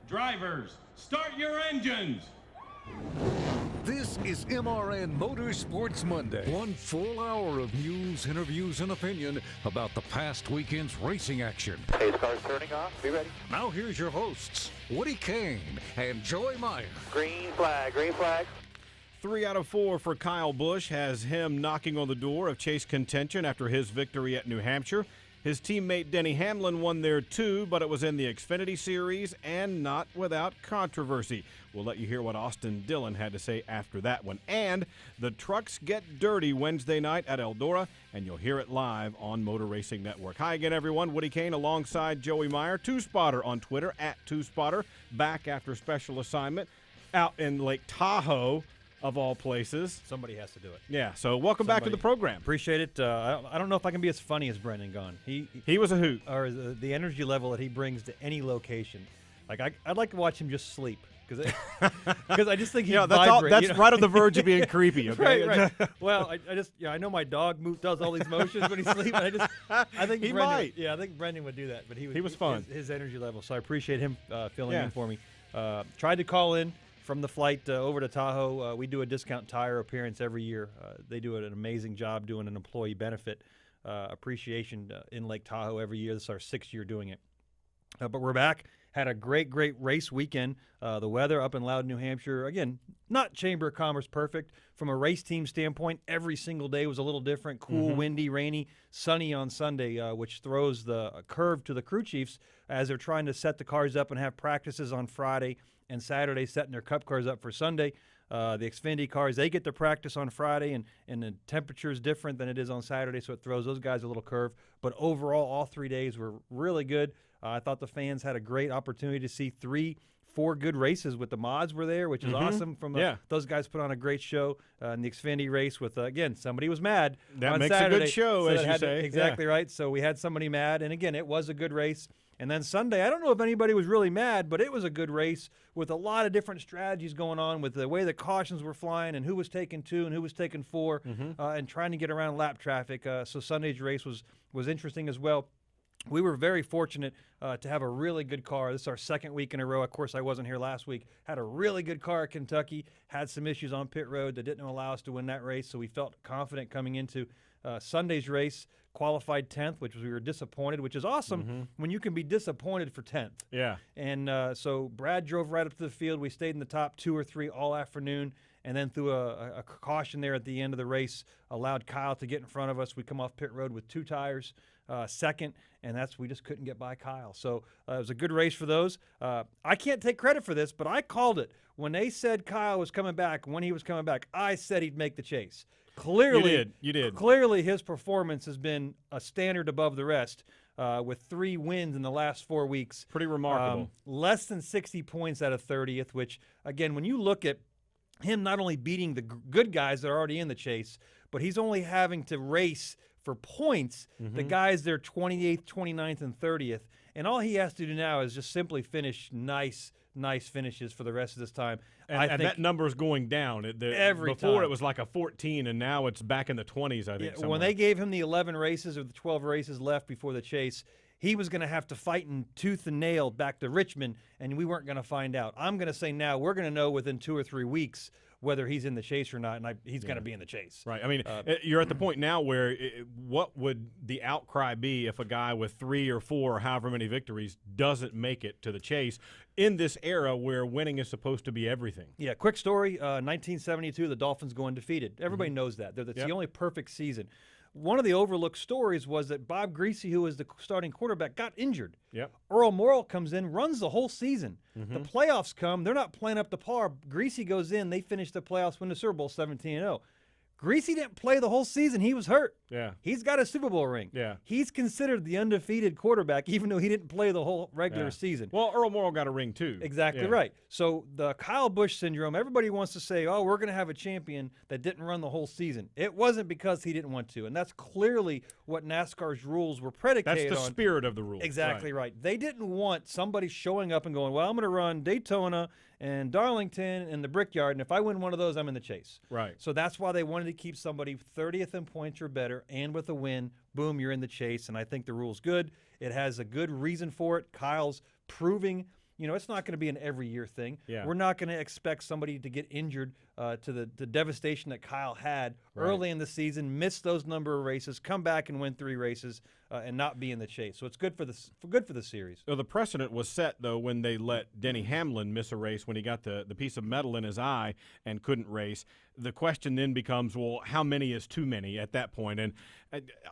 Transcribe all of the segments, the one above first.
Drivers, start your engines! This is MRN Motorsports Monday. One full hour of news, interviews, and opinion about the past weekend's racing action. Pace car's turning off. Be ready. Now here's your hosts, Woody Cain and Joey Meier. Green flag, green flag. 3 out of 4 for Kyle Busch has him knocking on the door of chase contention after his victory at New Hampshire. His teammate Denny Hamlin won there too, but it was in the Xfinity Series and not without controversy. We'll let you hear what Austin Dillon had to say after that one. And the trucks get dirty Wednesday night at Eldora, and you'll hear it live on Motor Racing Network. Hi again, everyone. Woody Cain alongside Joey Meier. Two-Spotter on Twitter, @Two-Spotter, back after special assignment out in Lake Tahoe, of all places. Somebody has to do it. Yeah, so welcome back to the program. Appreciate it. I don't know if I can be as funny as Brendan Gaughan. He was a hoot. Or the energy level that he brings to any location. Like, I'd like to watch him just sleep. Because I just think he's that's right on the verge of being creepy. Okay, right. Well, I know my dog does all these motions when he's sleeping. I think he Brendan, might. Yeah, I think Brendan would do that. But he was fun. His energy level. So I appreciate him filling in for me. Tried to call in from the flight over to Tahoe. We do a discount tire appearance every year. They do an amazing job doing an employee benefit appreciation in Lake Tahoe every year. This is our 6th year doing it. But we're back. Had a great race weekend. The weather up in Loudon, New Hampshire, again, not Chamber of Commerce perfect. From a race team standpoint, every single day was a little different. Cool, windy, rainy, sunny on Sunday, which throws the curve to the crew chiefs as they're trying to set the cars up and have practices on Friday and Saturday, setting their cup cars up for Sunday. The Xfinity cars, they get to practice on Friday, and the temperature is different than it is on Saturday, so it throws those guys a little curve. But overall, all 3 days were really good. I thought the fans had a great opportunity to see 3-4 good races with the mods were there, which is awesome. Those guys put on a great show in the Xfinity race with, again, somebody was mad that on makes Saturday, a good show, as you say. Exactly right. So we had somebody mad, and again, it was a good race. And then Sunday, I don't know if anybody was really mad, but it was a good race with a lot of different strategies going on with the way the cautions were flying and who was taking 2 and who was taking 4 and trying to get around lap traffic. So Sunday's race was interesting as well. We were very fortunate to have a really good car. This is our 2nd week in a row. Of course, I wasn't here last week. Had a really good car at Kentucky. Had some issues on pit road that didn't allow us to win that race, so we felt confident coming into Sunday's race. Qualified 10th, which we were disappointed, which is awesome when you can be disappointed for 10th. Yeah. And so Brad drove right up to the field. We stayed in the top 2 or 3 all afternoon, and then threw a caution there at the end of the race, allowed Kyle to get in front of us. We come off pit road with 2 tires, second, and we just couldn't get by Kyle. So it was a good race for those. I can't take credit for this, but I called it. When they said Kyle was coming back, when he was coming back, I said he'd make the chase. Clearly, you did. Clearly, his performance has been a standard above the rest, with 3 wins in the last 4 weeks. Pretty remarkable. Less than 60 points out of 30th, which, again, when you look at him not only beating the good guys that are already in the chase, but he's only having to race for points the guys that are 28th, 29th, and 30th. And all he has to do now is just simply finish nice finishes for the rest of this time. And that number is going down. Before it was like a 14, and now it's back in the 20s, I think. Yeah, when they gave him the 11 races or the 12 races left before the chase, he was going to have to fight in tooth and nail back to Richmond, and we weren't going to find out. I'm going to say now we're going to know within 2 or 3 weeks whether he's in the chase or not, and he's going to be in the chase. Right. I mean, you're at the point now where what would the outcry be if a guy with 3 or 4 or however many victories doesn't make it to the chase in this era where winning is supposed to be everything? Yeah, quick story. 1972, the Dolphins go undefeated. Everybody knows that. That's the only perfect season. One of the overlooked stories was that Bob Greasy, who was the starting quarterback, got injured. Yep. Earl Morrall comes in, runs the whole season. The playoffs come. They're not playing up to par. Greasy goes in. They finish the playoffs, win the Super Bowl 17-0. Greasy didn't play the whole season. He was hurt. Yeah. He's got a Super Bowl ring. Yeah. He's considered the undefeated quarterback, even though he didn't play the whole regular season. Well, Earl Morrall got a ring too. Exactly right. So the Kyle Busch syndrome, everybody wants to say, oh, we're going to have a champion that didn't run the whole season. It wasn't because he didn't want to, and that's clearly what NASCAR's rules were predicated on. That's the spirit of the rules. Exactly right. They didn't want somebody showing up and going, well, I'm going to run Daytona and Darlington and the Brickyard, and if I win one of those, I'm in the chase. Right. So that's why they wanted to keep somebody 30th in points or better, and with a win, boom, you're in the chase, and I think the rule's good. It has a good reason for it. Kyle's proving it's not going to be an every year thing. Yeah. We're not going to expect somebody to get injured to the devastation that Kyle had early in the season, miss those number of races, come back and win 3 races, and not be in the chase. So it's good for the series. Well, the precedent was set, though, when they let Denny Hamlin miss a race when he got the piece of metal in his eye and couldn't race. The question then becomes, well, how many is too many at that point? And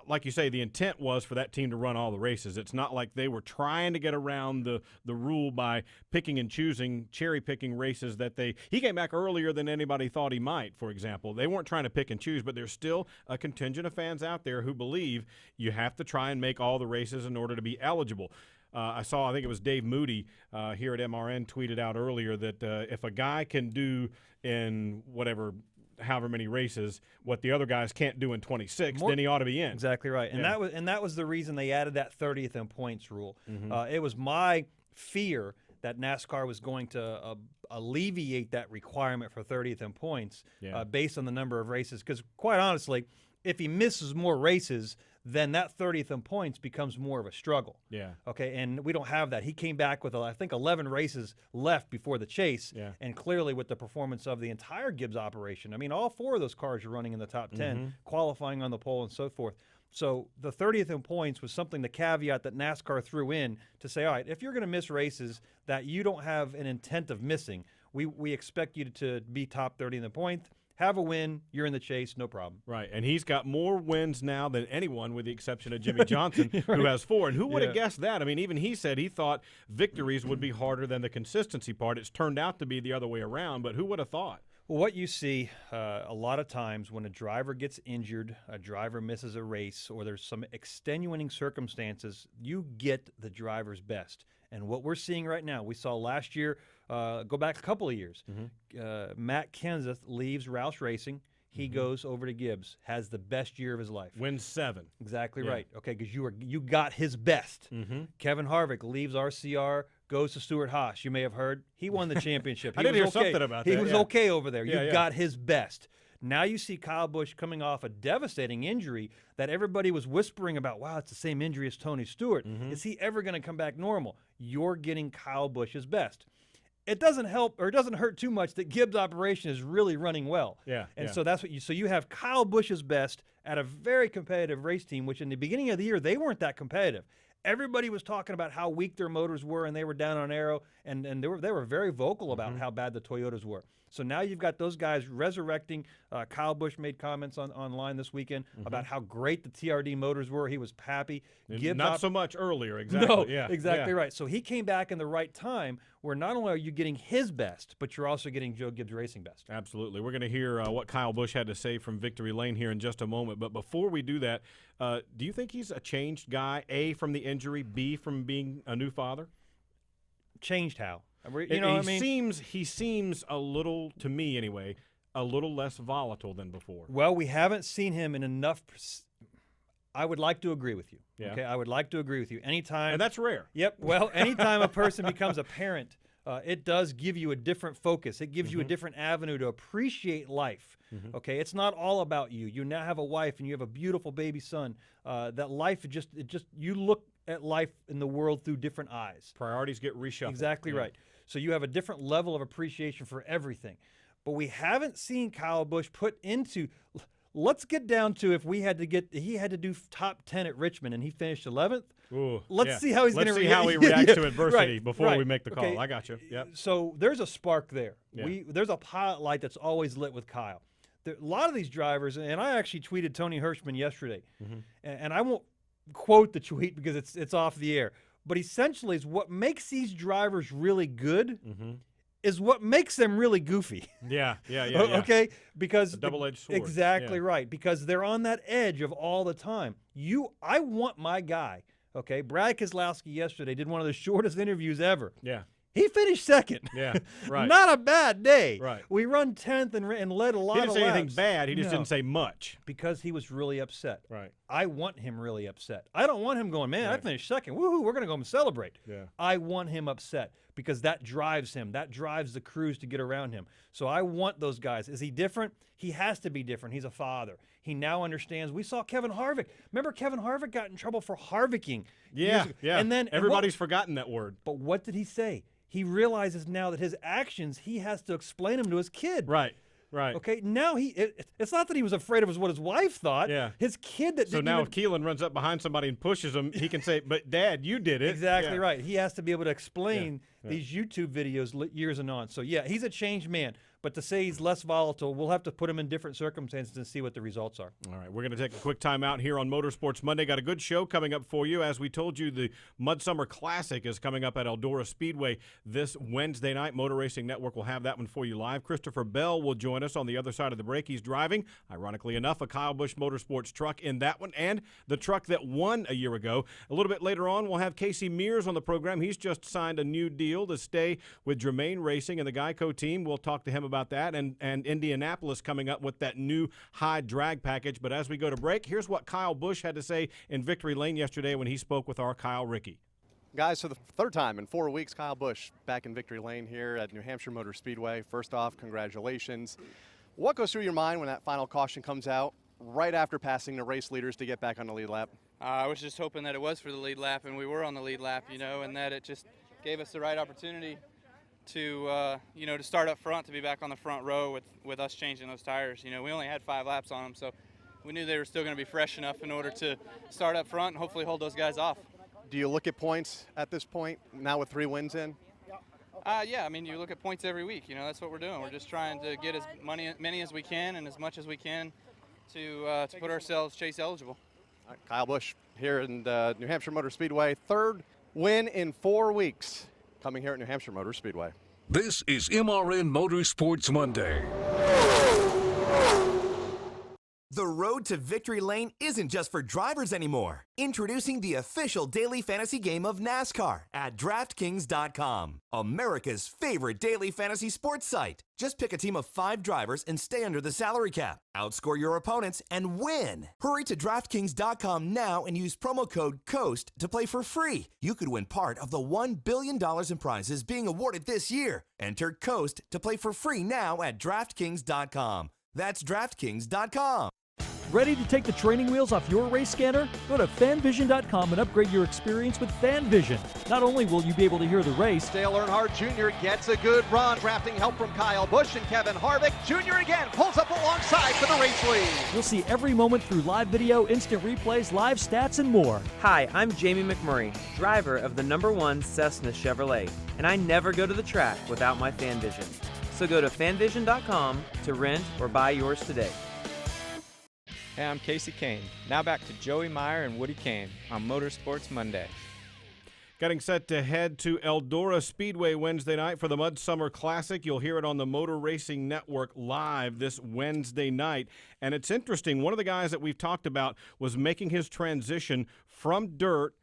like you say, the intent was for that team to run all the races. It's not like they were trying to get around the rule by picking and choosing, cherry-picking races that he came back earlier than anybody thought he might, for example. They weren't trying to pick and choose, but there's still a contingent of fans out there who believe you have to try and make all the races in order to be eligible. I think it was Dave Moody here at MRN tweeted out earlier that if a guy can do in however many races what the other guys can't do in 26, then he ought to be in. Exactly right. And that was the reason they added that 30th in points rule. It was my fear that NASCAR was going to alleviate that requirement for 30th in points based on the number of races, because quite honestly, if he misses more races, then that 30th in points becomes more of a struggle. Yeah. Okay, and we don't have that. He came back with, I think, 11 races left before the chase, and clearly with the performance of the entire Gibbs operation. I mean, all 4 of those cars are running in the top 10, qualifying on the pole and so forth. So the 30th in points was something, the caveat that NASCAR threw in to say, all right, if you're going to miss races that you don't have an intent of missing, we expect you to be top 30 in the point. Have a win, you're in the chase, no problem. Right, and he's got more wins now than anyone with the exception of Jimmy Johnson, who has 4. And who would have guessed that? I mean, even he said he thought victories would be harder than the consistency part. It's turned out to be the other way around, but who would have thought? Well, what you see a lot of times when a driver gets injured, a driver misses a race, or there's some extenuating circumstances, you get the driver's best. And what we're seeing right now, we saw last year, go back a couple of years, Matt Kenseth leaves Roush Racing. He goes over to Gibbs, has the best year of his life. Wins 7. Exactly right. Okay, because you got his best. Kevin Harvick leaves RCR, goes to Stuart Haas. You may have heard he won the championship. I did hear something about that. He was okay over there. You got his best. Now you see Kyle Busch coming off a devastating injury that everybody was whispering about, wow, it's the same injury as Tony Stewart. Is he ever going to come back normal? You're getting Kyle Busch's best. It doesn't help or it doesn't hurt too much that Gibbs' operation is really running well. So that's what you have Kyle Busch's best at a very competitive race team, which in the beginning of the year, they weren't that competitive. Everybody was talking about how weak their motors were, and they were down on aero, and they were very vocal about how bad the Toyotas were. So now you've got those guys resurrecting. Kyle Busch made comments online this weekend about how great the TRD motors were. He was happy. Not so much earlier, exactly. No, exactly right. So he came back in the right time where not only are you getting his best, but you're also getting Joe Gibbs Racing best. Absolutely. We're going to hear what Kyle Busch had to say from Victory Lane here in just a moment. But before we do that, do you think he's a changed guy, A, from the injury, B, from being a new father? Changed how? He seems a little, to me anyway, a little less volatile than before. Well, we haven't seen him in enough. I would like to agree with you. Yeah. Okay, I would like to agree with you. Anytime, and that's rare. Yep. Well, anytime a person becomes a parent, it does give you a different focus. It gives you a different avenue to appreciate life. Okay, it's not all about you. You now have a wife and you have a beautiful baby son. That life you look at life in the world through different eyes. Priorities get reshuffled. Exactly right. So you have a different level of appreciation for everything. But we haven't seen Kyle Busch put into. Let's get down to if he had to do top 10 at Richmond and he finished 11th. Let's see how he's going to react. Let's see how he reacts to adversity before we make the call. Okay. I got you. Yep. So there's a spark there. Yeah. There's a pilot light that's always lit with Kyle. A lot of these drivers, and I actually tweeted Tony Hirschman yesterday, and I won't quote the tweet because it's off the air. But essentially, is what makes these drivers really good is what makes them really goofy. Yeah. Okay? Because a double-edged sword. Exactly right. Because they're on that edge of all the time. I want my guy. Okay? Brad Keselowski yesterday did one of the shortest interviews ever. Yeah. He finished second. Yeah, right. Not a bad day. Right. We run 10th and led a lot of laps. He didn't say anything bad. He just didn't say much. Because he was really upset. Right. I want him really upset. I don't want him going, man, I finished second. Woohoo, we're going to go and celebrate. Yeah. I want him upset because that drives him. That drives the crews to get around him. So I want those guys. Is he different? He has to be different. He's a father. He now understands. We saw Kevin Harvick. Remember Kevin Harvick got in trouble for Harvicking. Yeah. And then everybody's forgotten that word. But what did he say? He realizes now that his actions, he has to explain them to his kid. Right. Right. Okay, now it's not that he was afraid of what his wife thought. Yeah. His kid that So didn't now even, if Keelan runs up behind somebody and pushes him, he can say, but Dad, you did it. Exactly Yeah. right. He has to be able to explain these YouTube videos years and on. So, yeah, he's a changed man. But to say he's less volatile, we'll have to put him in different circumstances and see what the results are. All right, we're going to take a quick time out here on Motorsports Monday. Got a good show coming up for you. As we told you, the Mud Summer Classic is coming up at Eldora Speedway this Wednesday night. Motor Racing Network will have that one for you live. Christopher Bell will join us on the other side of the break. He's driving, ironically enough, a Kyle Busch Motorsports truck in that one and the truck that won a year ago. A little bit later on, we'll have Casey Mears on the program. He's just signed a new deal to stay with Germain Racing and the Geico team. We'll talk to him about that. And Indianapolis coming up with that new high drag package. But as we go to break, here's what Kyle Busch had to say in Victory Lane yesterday when he spoke with our Kyle Rickey. Guys, for the third time in 4 weeks, Kyle Busch back in Victory Lane here at New Hampshire Motor Speedway. First off, congratulations. What goes through your mind when that final caution comes out right after passing the race leaders to get back on the lead lap? I was just hoping that it was for the lead lap, and we were on the lead lap, and that it just gave us the right opportunity to, to start up front, to be back on the front row with us changing those tires. We only had 5 laps on them, so we knew they were still going to be fresh enough in order to start up front and hopefully hold those guys off. Do you look at points at this point, now with 3 wins in? Yeah, you look at points every week. That's what we're doing. We're just trying to get as many as we can and as much as we can to put ourselves chase eligible. All right, Kyle Busch here in New Hampshire Motor Speedway. 3rd win in 4 weeks coming here at New Hampshire Motor Speedway. This is MRN Motorsports Monday. The road to victory lane isn't just for drivers anymore. Introducing the official daily fantasy game of NASCAR at DraftKings.com, America's favorite daily fantasy sports site. Just pick a team of 5 drivers and stay under the salary cap. Outscore your opponents and win. Hurry to DraftKings.com now and use promo code COAST to play for free. You could win part of the $1 billion in prizes being awarded this year. Enter COAST to play for free now at DraftKings.com. That's DraftKings.com. Ready to take the training wheels off your race scanner? Go to fanvision.com and upgrade your experience with FanVision. Not only will you be able to hear the race, Dale Earnhardt Jr. gets a good run, drafting help from Kyle Busch and Kevin Harvick. Jr. again pulls up alongside for the race lead. you'll see every moment through live video, instant replays, live stats, and more. Hi, I'm Jamie McMurray, driver of the #1 Cessna Chevrolet, and I never go to the track without my FanVision. So go to fanvision.com to rent or buy yours today. Hey, I'm Casey Cain. Now back to Joey Meier and Woody Cain on Motorsports Monday. Getting set to head to Eldora Speedway Wednesday night for the Mud Summer Classic. You'll hear it on the Motor Racing Network live this Wednesday night. And it's interesting, one of the guys that we've talked about was making his transition from dirt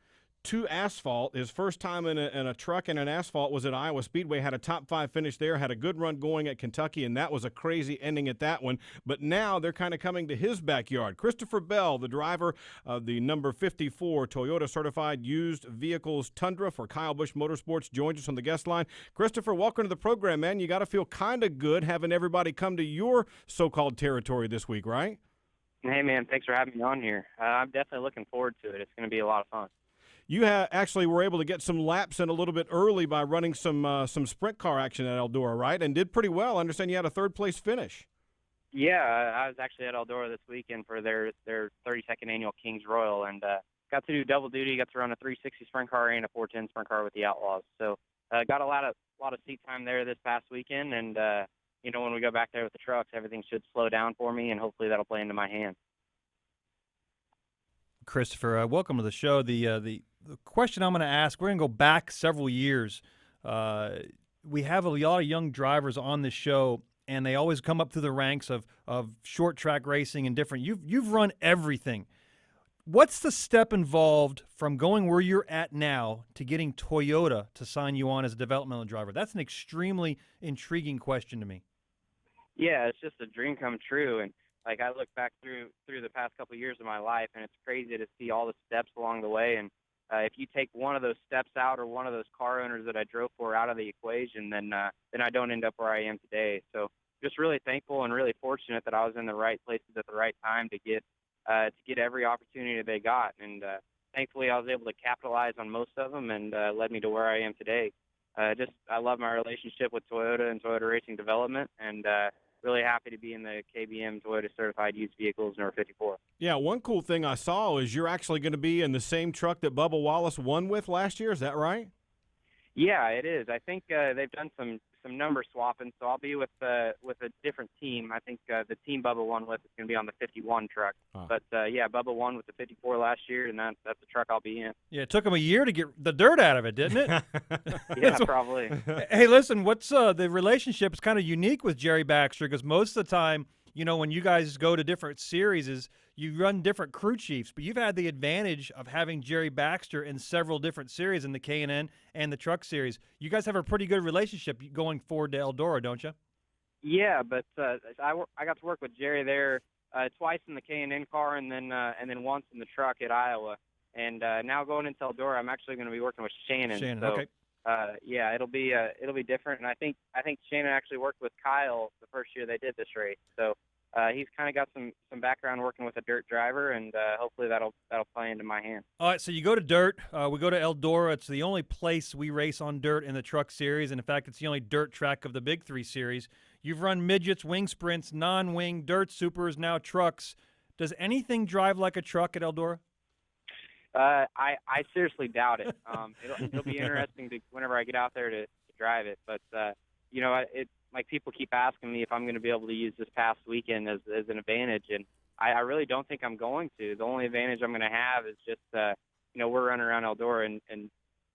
to asphalt. His first time in a truck and an asphalt was at Iowa Speedway, had a top 5 finish there, had a good run going at Kentucky, and that was a crazy ending at that one. But now they're kind of coming to his backyard. Christopher Bell, the driver of the number 54 Toyota Certified Used Vehicles Tundra for Kyle Busch Motorsports, joins us on the guest line. Christopher, welcome to the program, man. You got to feel kind of good having everybody come to your so-called territory this week, right? Hey, man, thanks for having me on here. I'm definitely looking forward to it. It's going to be a lot of fun. You actually were able to get some laps in a little bit early by running some sprint car action at Eldora, right? And did pretty well. I understand you had a 3rd-place finish. Yeah, I was actually at Eldora this weekend for their 32nd annual Kings Royal, and got to do double duty. Got to run a 360 sprint car and a 410 sprint car with the Outlaws. So got a lot of seat time there this past weekend, and when we go back there with the trucks, everything should slow down for me, and hopefully that'll play into my hand. Christopher, welcome to the show. The question I'm going to ask, we're going to go back several years. We have a lot of young drivers on this show, and they always come up through the ranks of short track racing and different. You've run everything. What's the step involved from going where you're at now to getting Toyota to sign you on as a developmental driver? That's an extremely intriguing question to me. Yeah, it's just a dream come true, and like I look back through the past couple of years of my life, and it's crazy to see all the steps along the way. And if you take one of those steps out, or one of those car owners that I drove for out of the equation, then I don't end up where I am today. So just really thankful and really fortunate that I was in the right places at the right time to get every opportunity they got. And thankfully I was able to capitalize on most of them, and led me to where I am today. I love my relationship with Toyota and Toyota Racing Development, and really happy to be in the KBM Toyota Certified Used Vehicles number 54. Yeah, one cool thing I saw is you're actually going to be in the same truck that Bubba Wallace won with last year. Is that right? Yeah, it is. I think they've done some number swapping, so I'll be with a different team. I think the team Bubba won with is going to be on the 51 truck. Huh. But yeah, Bubba won with the 54 last year, and that's the truck I'll be in. Yeah, it took him a year to get the dirt out of it, didn't it? Yeah, probably. Hey, listen, what's the relationship is kind of unique with Jerry Baxter, because most of the time, you know, when you guys go to different series, is you run different crew chiefs, but you've had the advantage of having Jerry Baxter in several different series in the K&N and the truck series. You guys have a pretty good relationship going forward to Eldora, don't you? Yeah, but I got to work with Jerry there twice in the K&N car, and then once in the truck at Iowa. And now going into Eldora, I'm actually going to be working with Shannon. Shannon, so, okay. Yeah, it'll be different. And I think Shannon actually worked with Kyle the first year they did this race. So he's kind of got some background working with a dirt driver, and hopefully that'll play into my hand. All right, so you go to dirt. We go to Eldora. It's the only place we race on dirt in the truck series, and in fact, it's the only dirt track of the Big Three series. You've run midgets, wing sprints, non-wing, dirt supers, now trucks. Does anything drive like a truck at Eldora? I seriously doubt it. It'll be interesting whenever I get out there to drive it. But you know, like people keep asking me if I'm going to be able to use this past weekend as an advantage, and I really don't think I'm going to. The only advantage I'm going to have is just you know, we're running around Eldora in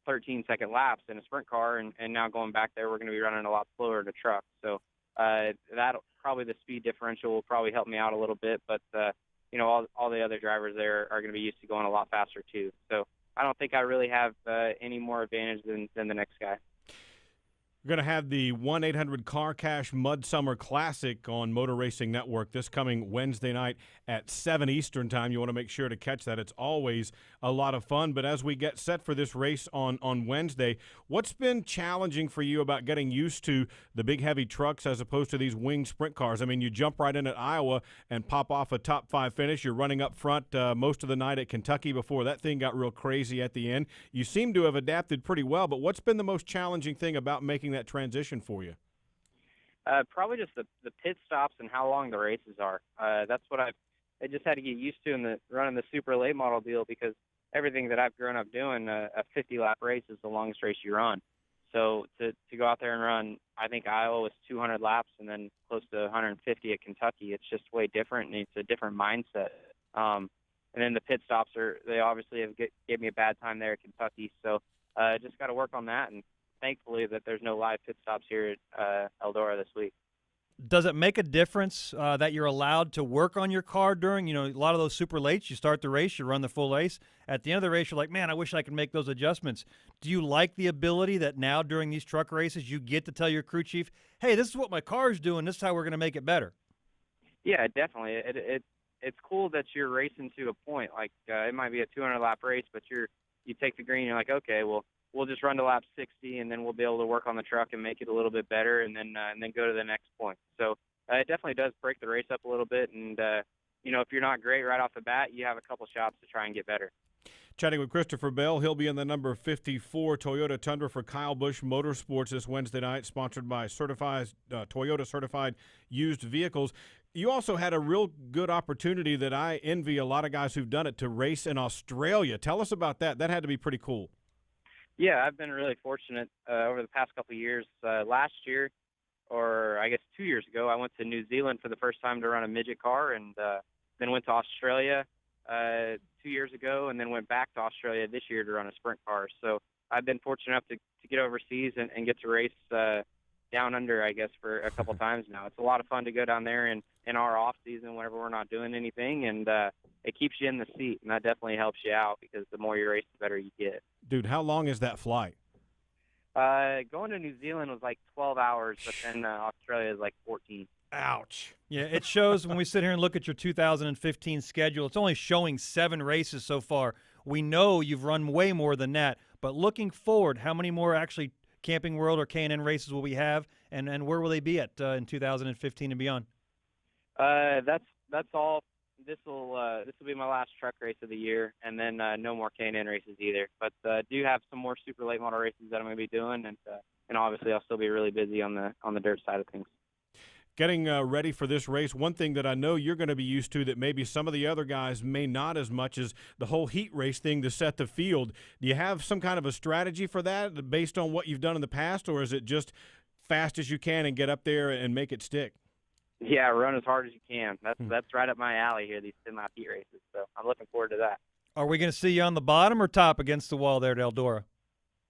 13-second laps in a sprint car, and now going back there, we're going to be running a lot slower in a truck. So that'll probably, the speed differential will probably help me out a little bit, but you know, all the other drivers there are going to be used to going a lot faster too. So I don't think I really have any more advantage than the next guy. We're going to have the 1-800 Cash Mud Summer Classic on Motor Racing Network this coming Wednesday night at 7 Eastern time. You want to make sure to catch that. It's always a lot of fun. But as we get set for this race on Wednesday, what's been challenging for you about getting used to the big heavy trucks as opposed to these winged sprint cars? I mean, you jump right in at Iowa and pop off a top 5 finish. You're running up front most of the night at Kentucky before that thing got real crazy at the end. You seem to have adapted pretty well, but what's been the most challenging thing about making that transition for you? Probably just the pit stops and how long the races are. That's what I just had to get used to in running the super late model deal, because everything that I've grown up doing, a 50-lap race is the longest race you run. So to go out there and run, I think Iowa was 200 laps and then close to 150 at Kentucky. It's just way different, and it's a different mindset. And then the pit stops they obviously gave me a bad time there at Kentucky. So just got to work on that, and thankfully that there's no live pit stops here at Eldora this week. Does it make a difference that you're allowed to work on your car during, you know, a lot of those super lates? You start the race, you run the full race. At the end of the race, you're like, man, I wish I could make those adjustments. Do you like the ability that now during these truck races you get to tell your crew chief, hey, this is what my car's doing, this is how we're going to make it better? Yeah, definitely. It's cool that you're racing to a point. Like it might be a 200-lap race, but you take the green, and you're like, okay, well, we'll just run to lap 60, and then we'll be able to work on the truck and make it a little bit better, and then go to the next point. So it definitely does break the race up a little bit, and you know, if you're not great right off the bat, you have a couple shots to try and get better. Chatting with Christopher Bell. He'll be in the number 54 Toyota Tundra for Kyle Busch Motorsports this Wednesday night, sponsored by Toyota Certified Used Vehicles. You also had a real good opportunity that I envy a lot of guys who've done it, to race in Australia. Tell us about that. That had to be pretty cool. Yeah, I've been really fortunate over the past couple of years. Last year, or I guess 2 years ago, I went to New Zealand for the first time to run a midget car, and then went to Australia 2 years ago, and then went back to Australia this year to run a sprint car. So I've been fortunate enough to get overseas and get to race down under, I guess, for a couple times now. It's a lot of fun to go down there in our off season whenever we're not doing anything, and it keeps you in the seat, and that definitely helps you out, because the more you race, the better you get. Dude, how long is that flight? Going to New Zealand was like 12 hours, but then Australia is like 14. Ouch. Yeah, it shows when we sit here and look at your 2015 schedule. It's only showing 7 races so far. We know you've run way more than that, but looking forward, how many more actually Camping World or K&N races will we have, and where will they be at in 2015 and beyond? That's all. This will be my last truck race of the year, and then no more K&N races either. But do have some more super late model races that I'm going to be doing, and obviously I'll still be really busy on the dirt side of things. Getting ready for this race, one thing that I know you're going to be used to that maybe some of the other guys may not as much is the whole heat race thing to set the field. Do you have some kind of a strategy for that based on what you've done in the past, or is it just fast as you can and get up there and make it stick? Yeah, run as hard as you can. That's right up my alley here, these 10-lap heat races. So I'm looking forward to that. Are we going to see you on the bottom or top against the wall there at Eldora?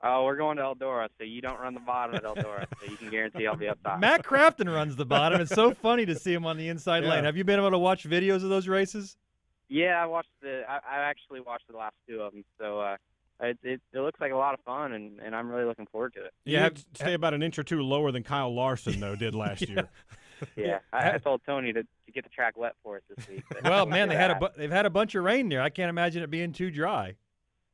Oh, we're going to Eldora, so you don't run the bottom at Eldora, so you can guarantee I'll be up top. Matt Crafton runs the bottom. It's so funny to see him on the inside lane. Have you been able to watch videos of those races? Yeah, I actually watched the last 2 of them, so it looks like a lot of fun, and I'm really looking forward to it. You stay about an inch or 2 lower than Kyle Larson, though, did last year. Yeah, I told Tony to get the track wet for us this week. Well, man, they've had a bunch of rain there. I can't imagine it being too dry.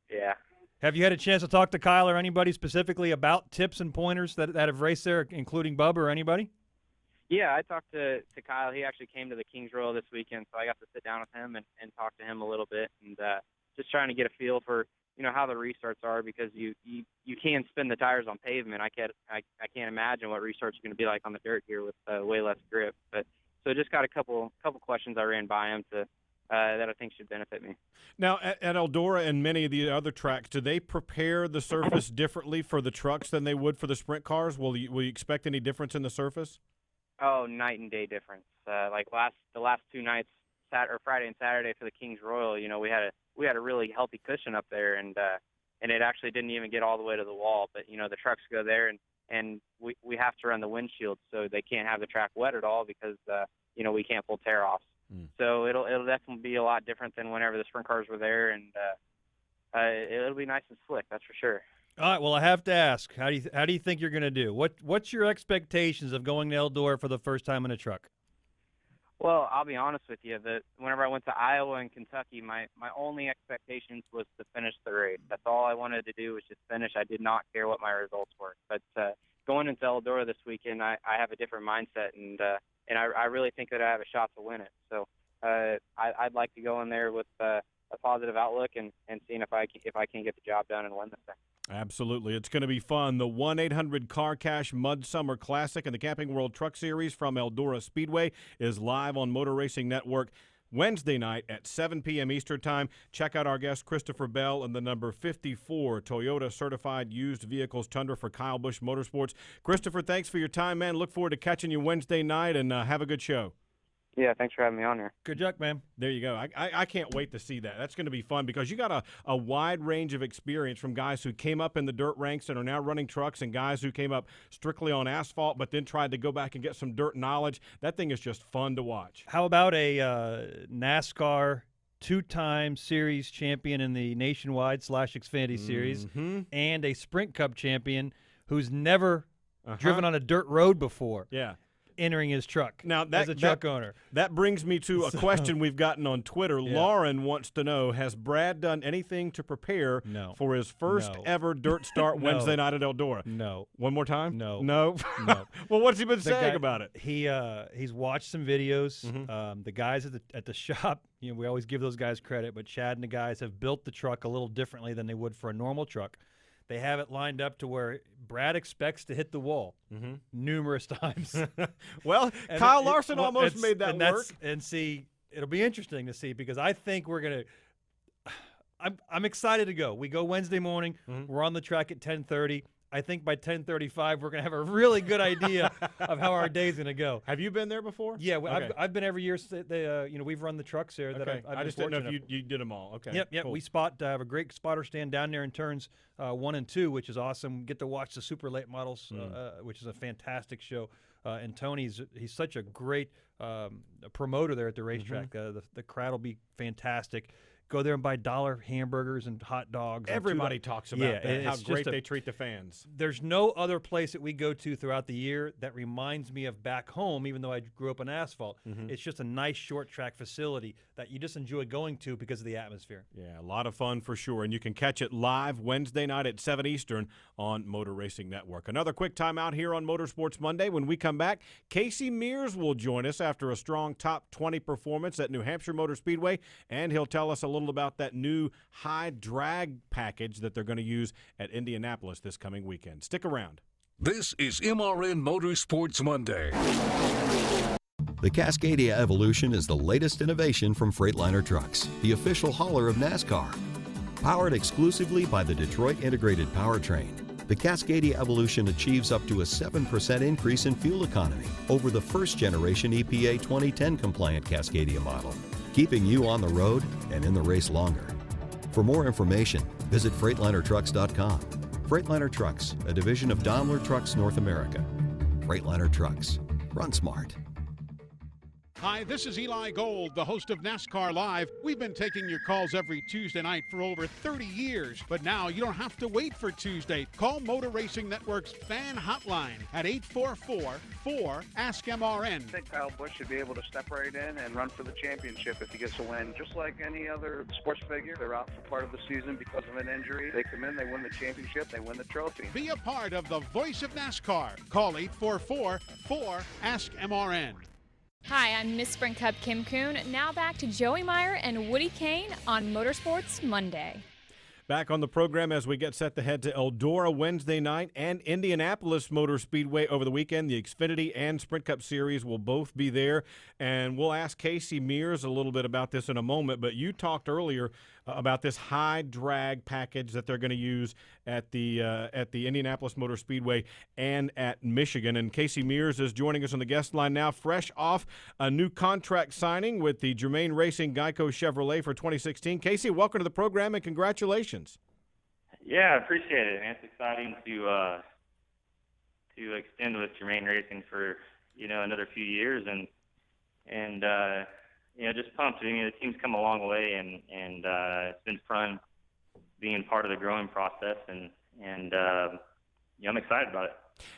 Yeah. Have you had a chance to talk to Kyle or anybody specifically about tips and pointers that have raced there, including Bubba or anybody? Yeah, I talked to Kyle. He actually came to the Kings Royal this weekend, so I got to sit down with him and talk to him a little bit, and just trying to get a feel for how the restarts are, because you can spin the tires on pavement. I can't imagine what restarts are going to be like on the dirt here with way less grip. But so just got a couple questions I ran by him that I think should benefit me. Now, at Eldora and many of the other tracks, do they prepare the surface differently for the trucks than they would for the sprint cars? Will you expect any difference in the surface? Oh, night and day difference. Like the last 2 nights, Friday and Saturday for the Kings Royal, we had a really healthy cushion up there, and it actually didn't even get all the way to the wall. But the trucks go there, and we have to run the windshield, so they can't have the track wet at all because we can't pull tear-offs. So it'll definitely be a lot different than whenever the sprint cars were there, and it'll be nice and slick, that's for sure. All right, well, I have to ask, how do you think you're going to do? What's your expectations of going to Eldora for the first time in a truck? Well, I'll be honest with you, that whenever I went to Iowa and Kentucky, my only expectations was to finish the race. That's all I wanted to do was just finish. I did not care what my results were. But going into Eldora this weekend, I have a different mindset, and I really think that I have a shot to win it. So I'd like to go in there with a positive outlook and seeing if I can get the job done and win this thing. Absolutely. It's going to be fun. The 1-800-CAR-CASH Mud Summer Classic and the Camping World Truck Series from Eldora Speedway is live on Motor Racing Network Wednesday night at 7 p.m. Eastern Time. Check out our guest Christopher Bell and the number 54 Toyota Certified Used Vehicles Tundra for Kyle Busch Motorsports. Christopher, thanks for your time, man. Look forward to catching you Wednesday night, and have a good show. Yeah, thanks for having me on here. Good luck, man. There you go. I can't wait to see that. That's going to be fun because you got a wide range of experience from guys who came up in the dirt ranks and are now running trucks, and guys who came up strictly on asphalt but then tried to go back and get some dirt knowledge. That thing is just fun to watch. How about a NASCAR 2-time series champion in the Nationwide / Xfinity Series and a Sprint Cup champion who's never driven on a dirt road before? Yeah. Entering his truck now as a truck owner. That brings me to a question we've gotten on Twitter. Yeah. Lauren wants to know, has Brad done anything to prepare for his first ever dirt start Wednesday night at Eldora? No. One more time? No. No? No. Well, what's he been saying about it? He's watched some videos. The guys at the shop, we always give those guys credit, but Chad and the guys have built the truck a little differently than they would for a normal truck. They have it lined up to where Brad expects to hit the wall numerous times. Well, Kyle Larson almost made that work. And see, it'll be interesting to see because I think we're going to – I'm excited to go. We go Wednesday morning. We're on the track at 10:30. I think by 10:35 we're going to have a really good idea of how our day's going to go. Have you been there before? Yeah, okay. I've been every year. We've run the trucks there. That I just didn't know if you did them all. Okay. Yep. Cool. We have a great spotter stand down there in turns 1 and 2, which is awesome. Get to watch the super late models, which is a fantastic show. And Tony's such a great promoter there at the racetrack. The crowd will be fantastic. go there and buy dollar hamburgers and hot dogs. Everybody talks about that, how great they treat the fans. There's no other place that we go to throughout the year that reminds me of back home, even though I grew up on asphalt. It's just a nice short track facility that you just enjoy going to because of the atmosphere. Yeah, a lot of fun for sure. And you can catch it live Wednesday night at 7 Eastern on Motor Racing Network. Another quick time out here on Motorsports Monday. When we come back, Casey Mears will join us after a strong top 20 performance at New Hampshire Motor Speedway, and he'll tell us a little about that new high drag package that they're going to use at Indianapolis this coming weekend. Stick around. This is MRN Motorsports Monday. The Cascadia Evolution is the latest innovation from Freightliner Trucks, the official hauler of NASCAR. Powered exclusively by the Detroit Integrated Powertrain, the Cascadia Evolution achieves up to a 7% increase in fuel economy over the first-generation EPA 2010 compliant Cascadia model, keeping you on the road and in the race longer. For more information, visit FreightlinerTrucks.com. Freightliner Trucks, a division of Daimler Trucks North America. Freightliner Trucks. Run smart. Hi, this is Eli Gold, the host of NASCAR Live. We've been taking your calls every Tuesday night for over 30 years, but now you don't have to wait for Tuesday. Call Motor Racing Network's fan hotline at 844-4-ASK-MRN. I think Kyle Busch should be able to step right in and run for the championship if he gets a win. Just like any other sports figure, they're out for part of the season because of an injury. They come in, they win the championship, they win the trophy. Be a part of the voice of NASCAR. Call 844-4-ASK-MRN. Hi, I'm Miss Sprint Cup Kim Kuhn. Now back to Joey Meier and Woody Cain on Motorsports Monday. Back on the program as we get set to head to Eldora Wednesday night and Indianapolis Motor Speedway over the weekend. The Xfinity and Sprint Cup Series will both be there, and we'll ask Casey Mears a little bit about this in a moment, but you talked earlier about this high drag package that they're going to use at the Indianapolis Motor Speedway and at Michigan. And Casey Mears is joining us on the guest line now, fresh off a new contract signing with the Germain Racing Geico Chevrolet for 2016. Casey, welcome to the program and congratulations. Yeah, I appreciate it, man. It's exciting to extend with Germain Racing for another few years, and just pumped. I mean, the team's come a long way, and it's been fun being part of the growing process, and I'm excited about it.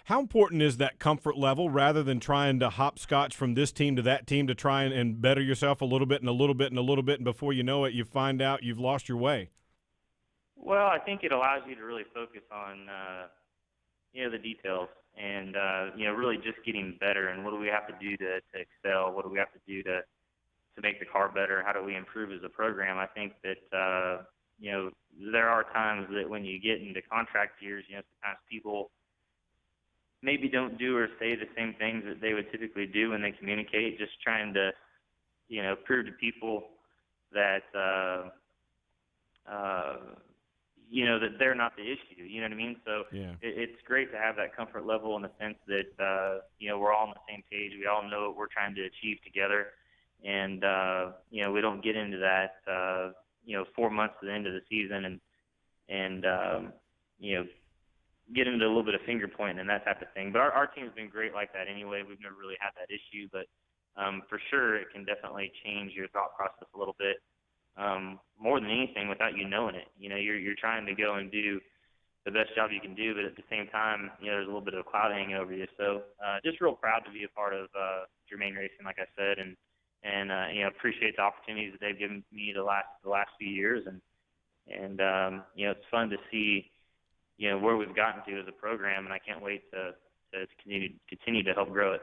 How important is that comfort level rather than trying to hopscotch from this team to that team to try and better yourself a little bit and a little bit and a little bit, and before you know it, you find out you've lost your way? Well, I think it allows you to really focus on, the details and, really just getting better and what do we have to do to excel? What do we have to do to make the car better? How do we improve as a program? I think that, there are times that when you get into contract years, sometimes people maybe don't do or say the same things that they would typically do when they communicate, just trying to, prove to people that, that they're not the issue. You know what I mean? So it's great to have that comfort level in the sense that, we're all on the same page. We all know what we're trying to achieve together. And, we don't get into that, 4 months to the end of the season and get into a little bit of finger pointing and that type of thing. But our team's been great like that anyway. We've never really had that issue. But for sure, it can definitely change your thought process a little bit. More than anything without you knowing it. You're trying to go and do the best job you can do, but at the same time, there's a little bit of a cloud hanging over you. So just real proud to be a part of Germain Racing, like I said, and appreciate the opportunities that they've given me the last few years, and it's fun to see where we've gotten to as a program, and I can't wait to continue to help grow it.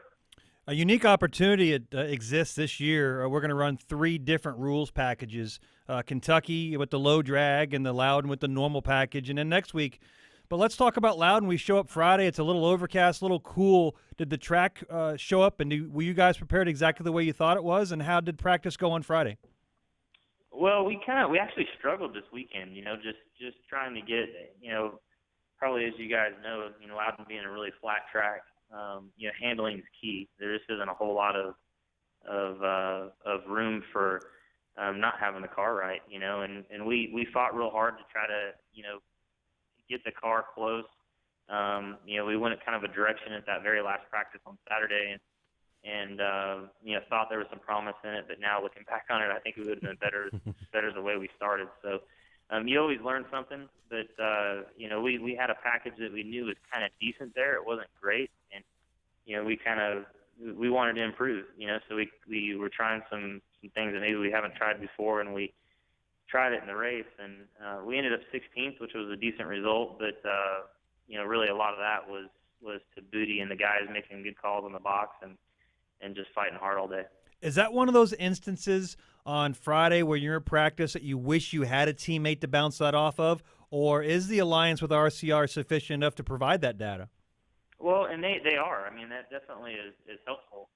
A unique opportunity exists this year. We're going to run 3 different rules packages. Kentucky with the low drag and the Loudon with the normal package. And then next week, but let's talk about Loudon. We show up Friday. It's a little overcast, a little cool. Did the track show up, and were you guys prepared exactly the way you thought it was? And how did practice go on Friday? Well, we actually struggled this weekend, just trying to get, probably as you guys know, Loudon being a really flat track. Handling is key. There just isn't a whole lot of room for not having the car right, and we fought real hard to try to, get the car close. We went kind of a direction at that very last practice on Saturday, and thought there was some promise in it. But now looking back on it, I think it would have been better the way we started. So you always learn something. But we had a package that we knew was kind of decent there. It wasn't great, and we wanted to improve. So we were trying some things that maybe we haven't tried before, and we tried it in the race, and we ended up 16th, which was a decent result. But really a lot of that was to Booty and the guys making good calls on the box and just fighting hard all day. Is that one of those instances on Friday where you're in practice that you wish you had a teammate to bounce that off of, or is the alliance with RCR sufficient enough to provide that data? Well, and they are. I mean, that definitely is helpful.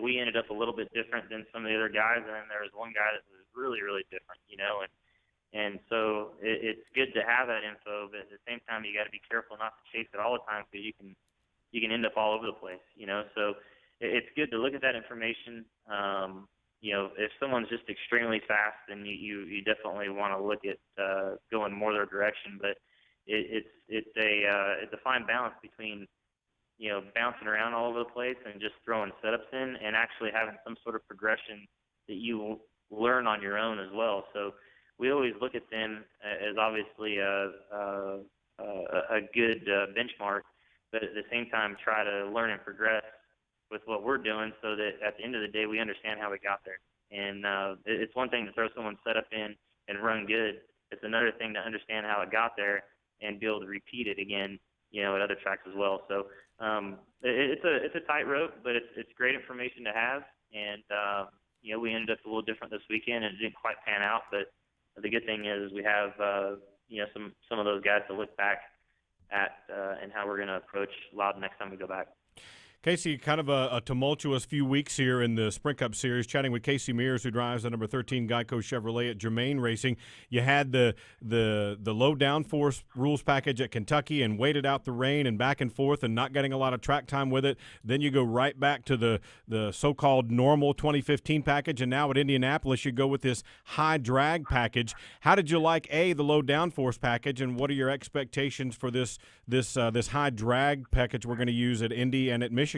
We ended up a little bit different than some of the other guys, and then there was one guy that was really, really different, and so it's good to have that info, but at the same time, you got to be careful not to chase it all the time, because you can end up all over the place, So it's good to look at that information. If someone's just extremely fast, then you definitely want to look at going more their direction. But it's a fine balance between bouncing around all over the place and just throwing setups in, and actually having some sort of progression that you learn on your own as well. So we always look at them as obviously a good benchmark, but at the same time try to learn and progress with what we're doing, so that at the end of the day we understand how we got there. And it's one thing to throw someone's setup in and run good. It's another thing to understand how it got there and be able to repeat it again, at other tracks as well. So it's a tightrope, but it's great information to have. And we ended up a little different this weekend, and it didn't quite pan out. But the good thing is we have some of those guys to look back at and how we're going to approach Loudon next time we go back. Casey, kind of a tumultuous few weeks here in the Sprint Cup Series. Chatting with Casey Mears, who drives the number 13 Geico Chevrolet at Germain Racing. You had the low downforce rules package at Kentucky and waited out the rain and back and forth and not getting a lot of track time with it. Then you go right back to the so-called normal 2015 package, and now at Indianapolis you go with this high drag package. How did you like the low downforce package, and what are your expectations for this high drag package we're going to use at Indy and at Michigan?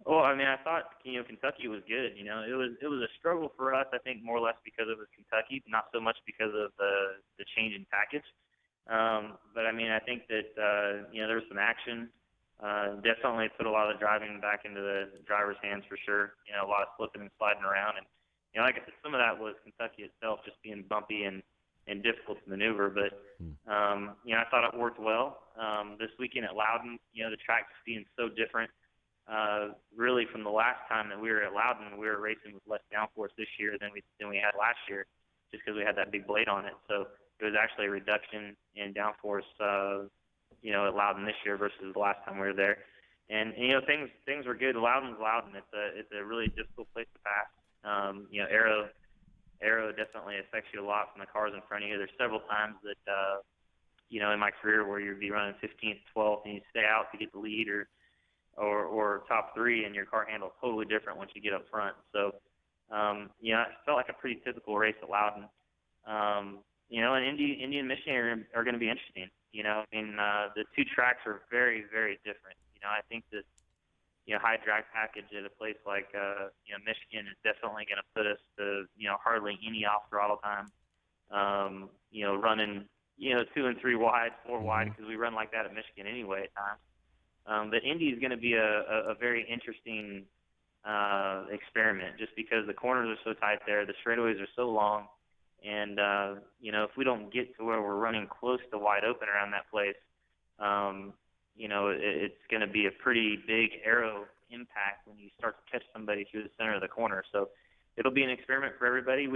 Well, I mean, I thought Kentucky was good. It was a struggle for us. I think more or less because it was Kentucky, not so much because of the change in package. But I mean, I think that there was some action. Definitely put a lot of the driving back into the driver's hands for sure. A lot of slipping and sliding around, and like I said, some of that was Kentucky itself just being bumpy and difficult to maneuver. But I thought it worked well. This weekend at Loudon, the track just being so different. Really from the last time that we were at Loudon, we were racing with less downforce this year than we had last year, just because we had that big blade on it. So it was actually a reduction in downforce, at Loudon this year versus the last time we were there. And things were good. Loudon's Loudon. It's a really difficult place to pass. Aero definitely affects you a lot from the cars in front of you. There's several times that in my career where you'd be running 15th, 12th, and you stay out to get the lead or top three, and your car handles totally different once you get up front. So, it felt like a pretty typical race at Loudon. And Indy and Michigan are going to be interesting. The two tracks are very, very different. I think that, high drag package at a place like, Michigan is definitely going to put us to, hardly any off throttle time. Running, 2 and 3 wide, 4 wide, because we run like that at Michigan anyway at times. But Indy is going to be a very interesting experiment, just because the corners are so tight there, the straightaways are so long, and if we don't get to where we're running close to wide open around that place, it's going to be a pretty big aero impact when you start to catch somebody through the center of the corner. So it'll be an experiment for everybody.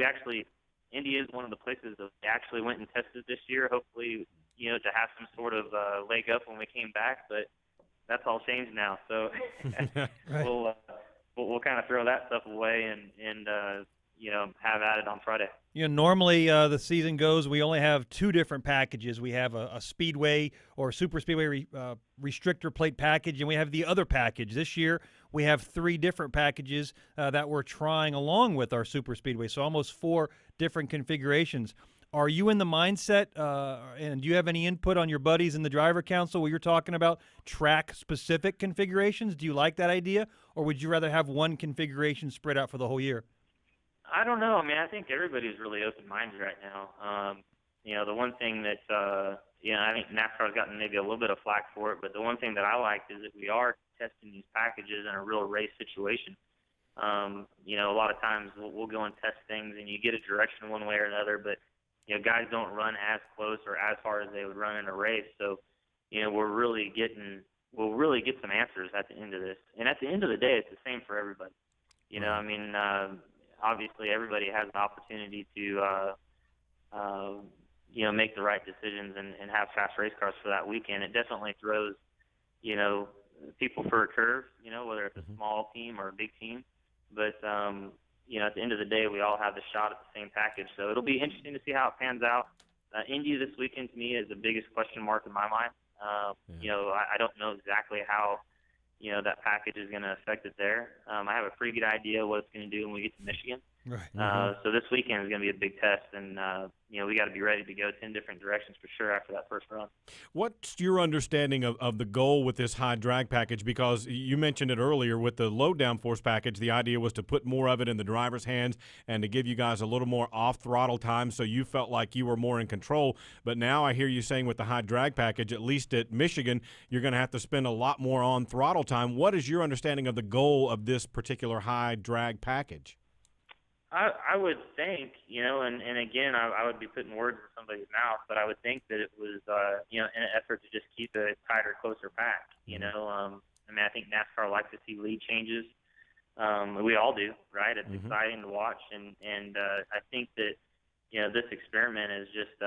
Indy is one of the places that we actually went and tested this year, hopefully, to have some sort of leg up when we came back, but that's all changed now. So Right. we'll kind of throw that stuff away and have at it on Friday. Normally the season goes, we only have 2 different packages. We have a speedway or super speedway restrictor plate package, and we have the other package. This year we have 3 different packages that we're trying along with our super speedway, so almost 4 different configurations. Are you in the mindset, and do you have any input on your buddies in the driver council where you're talking about track-specific configurations? Do you like that idea, or would you rather have one configuration spread out for the whole year? I don't know. I mean, I think everybody's really open-minded right now. The one thing that, I think NASCAR's gotten maybe a little bit of flack for it, but the one thing that I like is that we are testing these packages in a real race situation. A lot of times we'll go and test things, and you get a direction one way or another, but guys don't run as close or as hard as they would run in a race. So, we'll really get some answers at the end of this. And at the end of the day, it's the same for everybody. Obviously everybody has an opportunity to, make the right decisions and have fast race cars for that weekend. It definitely throws, people for a curve, whether it's a small team or a big team. But, at the end of the day, we all have the shot at the same package. So it'll be interesting to see how it pans out. Indy this weekend, to me, is the biggest question mark in my mind. I don't know exactly how, that package is going to affect it there. I have a pretty good idea what it's going to do when we get to Michigan. Right. So this weekend is going to be a big test, and we got to be ready to go 10 different directions for sure after that first run. What's your understanding of the goal with this high drag package? Because you mentioned it earlier with the low downforce package, the idea was to put more of it in the driver's hands and to give you guys a little more off throttle time so you felt like you were more in control. But now I hear you saying with the high drag package, at least at Michigan, you're going to have to spend a lot more on throttle time. What is your understanding of the goal of this particular high drag package? I would think, and again, I would be putting words in somebody's mouth, but I would think that it was, in an effort to just keep a tighter, closer pack. I think NASCAR likes to see lead changes. We all do, right? It's exciting to watch, and I think that, this experiment is just,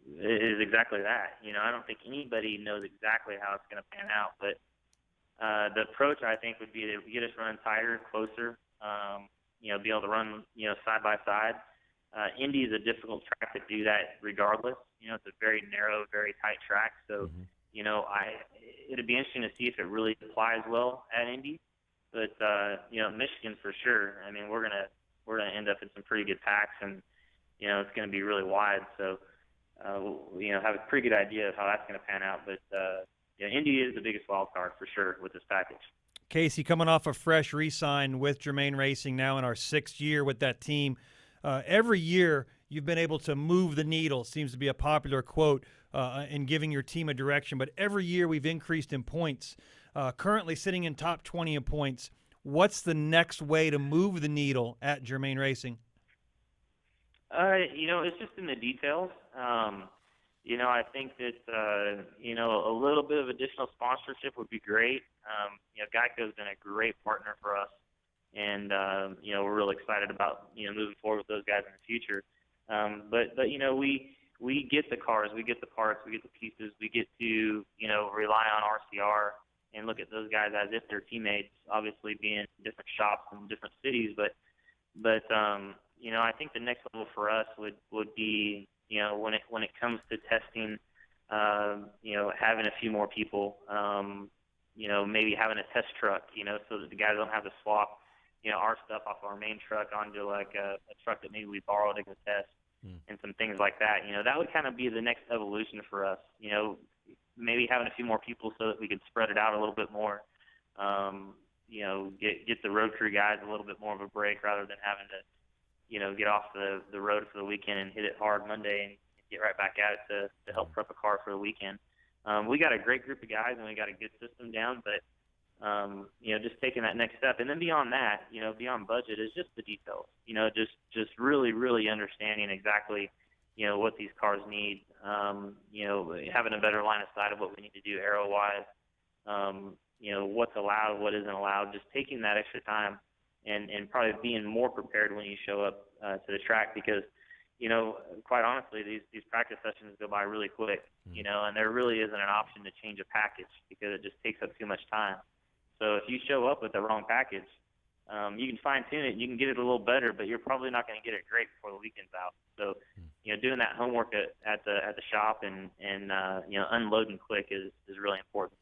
is exactly that. I don't think anybody knows exactly how it's going to pan out, but the approach, I think, would be to get us running tighter, closer. Be able to run, side by side. Indy is a difficult track to do that regardless. It's a very narrow, very tight track. So, it'd be interesting to see if it really applies well at Indy. But, Michigan for sure. I mean, we're gonna end up in some pretty good packs, and, it's going to be really wide. So, have a pretty good idea of how that's going to pan out. But, Indy is the biggest wild card for sure with this package. Casey, coming off a fresh re-sign with Germain Racing, now in our 6th year with that team. Every year you've been able to move the needle, seems to be a popular quote, in giving your team a direction. But every year we've increased in points. Currently sitting in top 20 in points. What's the next way to move the needle at Germain Racing? It's just in the details. I think that, a little bit of additional sponsorship would be great. Geico's been a great partner for us, and, we're really excited about, moving forward with those guys in the future. But we get the cars, we get the parts, we get the pieces, we get to, rely on RCR and look at those guys as if they're teammates, obviously being in different shops in different cities. But I think the next level for us would be, when it comes to testing, having a few more people, maybe having a test truck, so that the guys don't have to swap, our stuff off our main truck onto like a truck that maybe we borrowed to go test, and some things like that. That would kind of be the next evolution for us. Maybe having a few more people so that we could spread it out a little bit more. Get the road crew guys a little bit more of a break rather than having to, get off the road for the weekend and hit it hard Monday and get right back at it to help prep a car for the weekend. We got a great group of guys and we got a good system down, but, just taking that next step. And then beyond that, beyond budget is just the details, just really, really understanding exactly, what these cars need, having a better line of sight of what we need to do aero-wise, what's allowed, what isn't allowed, just taking that extra time and probably being more prepared when you show up to the track because, quite honestly, these practice sessions go by really quick, and there really isn't an option to change a package because it just takes up too much time. So if you show up with the wrong package, you can fine-tune it, you can get it a little better, but you're probably not going to get it great before the weekend's out. So, doing that homework at the shop and unloading quick is really important.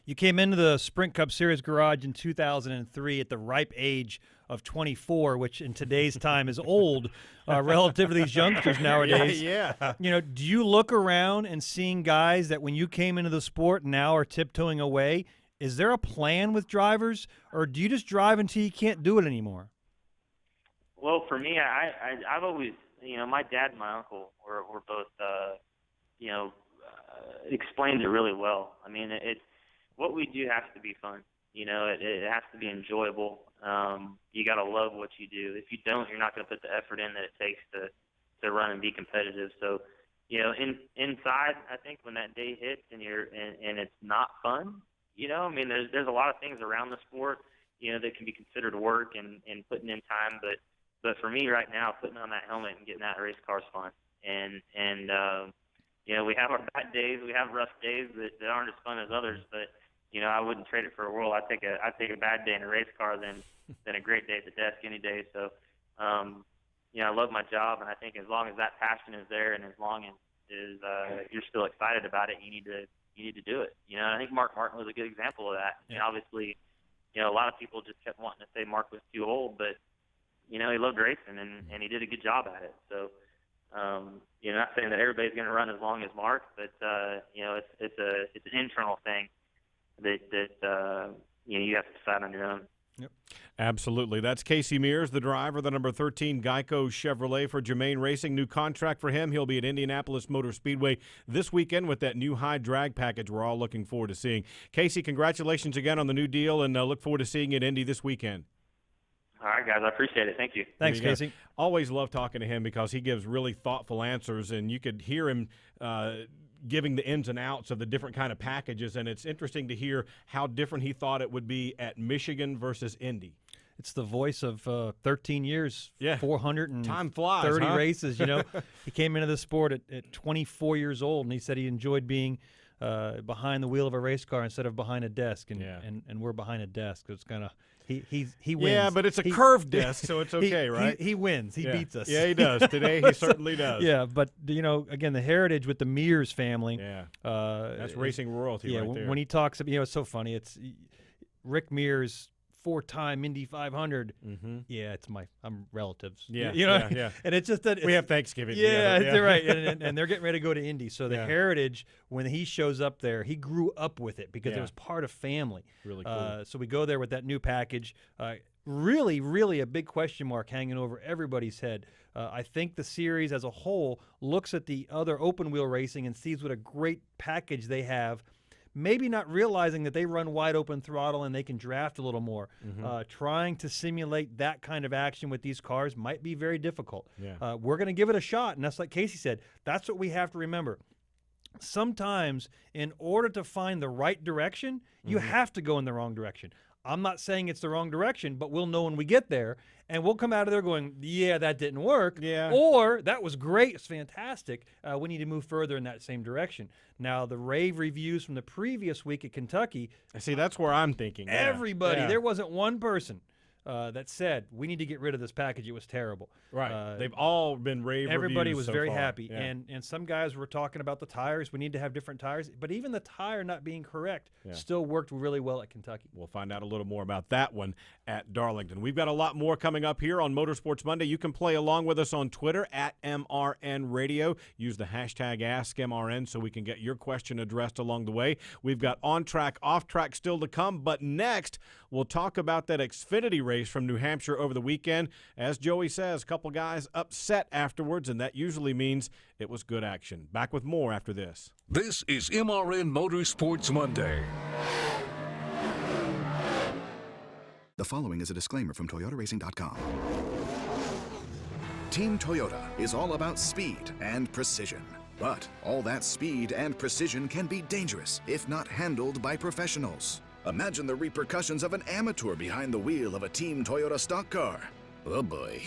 You came into the Sprint Cup Series garage in 2003 at the ripe age of 24, which in today's time is old relative to these youngsters nowadays. Yeah. You know, do you look around and seeing guys that when you came into the sport now are tiptoeing away? Is there a plan with drivers, or do you just drive until you can't do it anymore? Well, for me, I've always, my dad and my uncle were both, explained it really well. I mean, what we do has to be fun. It has to be enjoyable. You got to love what you do. If you don't, you're not going to put the effort in that it takes to run and be competitive. So, inside, I think when that day hits and it's not fun, there's a lot of things around the sport, that can be considered work and putting in time. But for me right now, putting on that helmet and getting that race car is fun. And we have our bad days, we have rough days that aren't as fun as others, but I wouldn't trade it for a world. I'd take a bad day in a race car than a great day at the desk any day. So, I love my job, and I think as long as that passion is there, and as long as you're still excited about it, you need to do it. I think Mark Martin was a good example of that. Yeah. And obviously, a lot of people just kept wanting to say Mark was too old, but he loved racing and he did a good job at it. So, not saying that everybody's going to run as long as Mark, but it's an internal thing that you have to decide on your own. Yep. Absolutely. That's Casey Mears, the driver, the number 13 Geico Chevrolet for Germain Racing. New contract for him. He'll be at Indianapolis Motor Speedway this weekend with that new high drag package we're all looking forward to seeing. Casey, congratulations again on the new deal, and look forward to seeing you at Indy this weekend. All right, guys. I appreciate it. Thank you. Thanks, Casey. Always love talking to him because he gives really thoughtful answers, and you could hear him giving the ins and outs of the different kind of packages, and it's interesting to hear how different he thought it would be at Michigan versus Indy. It's the voice of 13 years, yeah. 430 Time flies, huh? races. He came into the sport at 24 years old, and he said he enjoyed being behind the wheel of a race car instead of behind a desk, and we're behind a desk. It's kind of he wins. Yeah, but it's a curved desk, so it's okay, right? He wins. He beats us. Yeah, he does. Today he certainly does. Yeah, but again, the heritage with the Mears family. Yeah, that's racing royalty right there. When he talks, it's so funny. It's Rick Mears, 4-time Indy 500. Mm-hmm. Yeah, I'm relatives. Yeah, yeah. And it's just that we have Thanksgiving. Yeah, together. Right. And they're getting ready to go to Indy. So the heritage, when he shows up there, he grew up with it because it was part of family. Really cool. So we go there with that new package. Really, really a big question mark hanging over everybody's head. I think the series as a whole looks at the other open wheel racing and sees what a great package they have. Maybe not realizing that they run wide open throttle and they can draft a little more. Mm-hmm. Trying to simulate that kind of action with these cars might be very difficult. Yeah. We're going to give it a shot, and that's like Casey said. That's what we have to remember. Sometimes, in order to find the right direction, you have to go in the wrong direction. I'm not saying it's the wrong direction, but we'll know when we get there, and we'll come out of there going, yeah, that didn't work, or that was great, it's fantastic. We need to move further in that same direction. Now, the rave reviews from the previous week at Kentucky. See, that's where I'm thinking. Everybody, there wasn't one person that said, we need to get rid of this package. It was terrible. Right. They've all been rave Everybody reviews was so very far. happy. Yeah. And some guys were talking about the tires. We need to have different tires. But even the tire not being correct still worked really well at Kentucky. We'll find out a little more about that one at Darlington. We've got a lot more coming up here on Motorsports Monday. You can play along with us on Twitter at MRN Radio. Use the hashtag AskMRN so we can get your question addressed along the way. We've got on-track, off-track still to come. But next, we'll talk about that Xfinity race from New Hampshire over the weekend. As Joey says, a couple guys upset afterwards, and that usually means it was good action. Back with more after this. This is MRN Motorsports Monday. The following is a disclaimer from ToyotaRacing.com. Team Toyota is all about speed and precision. But all that speed and precision can be dangerous if not handled by professionals. Imagine the repercussions of an amateur behind the wheel of a Team Toyota stock car. Oh boy.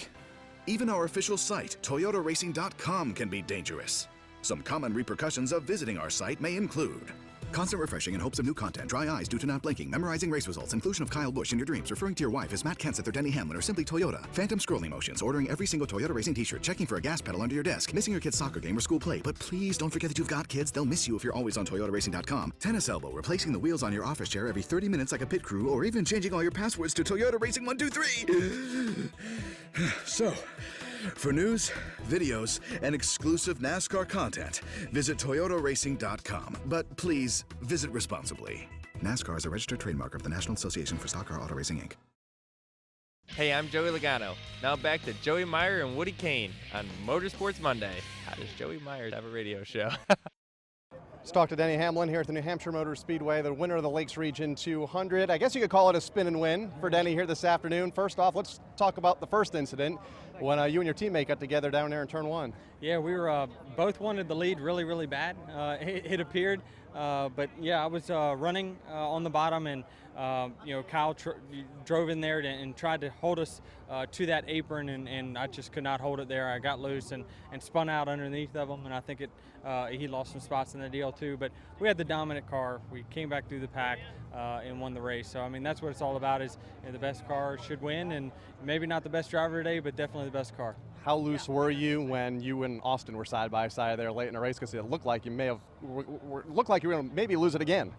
Even our official site, ToyotaRacing.com, can be dangerous. Some common repercussions of visiting our site may include Constant refreshing in hopes of new content. Dry eyes due to not blinking. Memorizing race results. Inclusion of Kyle Busch in your dreams. Referring to your wife as Matt Kenseth or Denny Hamlin or simply Toyota. Phantom scrolling motions. Ordering every single Toyota racing t-shirt. Checking for a gas pedal under your desk. Missing your kid's soccer game or school play. But please don't forget that you've got kids. They'll miss you if you're always on ToyotaRacing.com. Tennis elbow. Replacing the wheels on your office chair every 30 minutes like a pit crew, or even changing all your passwords to Toyota Racing 123. So, for news, videos, and exclusive NASCAR content, visit ToyotaRacing.com. But please, visit responsibly. NASCAR is a registered trademark of the National Association for Stock Car Auto Racing, Inc. Hey, I'm Joey Logano. Now back to Joey Meier and Woody Cain on Motorsports Monday. How does Joey Meier have a radio show? Let's talk to Denny Hamlin here at the New Hampshire Motor Speedway, the winner of the Lakes Region 200. I guess you could call it a spin and win for Denny here this afternoon. First off, let's talk about the first incident when you and your teammate got together down there in turn one. Yeah, we were both wanted the lead really, really bad. It appeared, but yeah, I was running on the bottom, and Kyle drove in there and tried to hold us to that apron, and I just could not hold it there. I got loose and spun out underneath of him, and I think he lost some spots in the deal too. But we had the dominant car. We came back through the pack and won the race. So I mean, that's what it's all about. Is the best car should win, and maybe not the best driver today, but definitely the best car. How loose were you when you and Austin were side by side there late in the race? Because it looked like you you were going to maybe lose it again.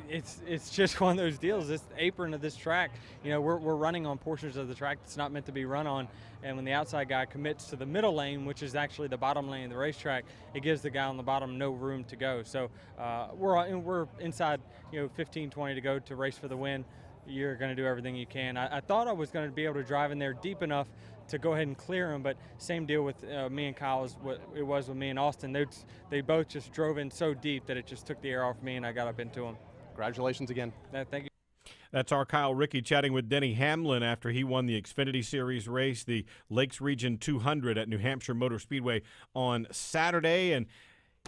It's just one of those deals. This apron of this track, we're running on portions of the track that's not meant to be run on, and when the outside guy commits to the middle lane, which is actually the bottom lane of the racetrack, it gives the guy on the bottom no room to go. So we're inside 15, 20 to go to race for the win. You're going to do everything you can. I thought I was going to be able to drive in there deep enough to go ahead and clear him, but same deal with me and Kyle as what it was with me and Austin. They both just drove in so deep that it just took the air off me, and I got up into them. Congratulations again. Thank you. That's our Kyle Rickey chatting with Denny Hamlin after he won the Xfinity Series race, the Lakes Region 200 at New Hampshire Motor Speedway on Saturday. And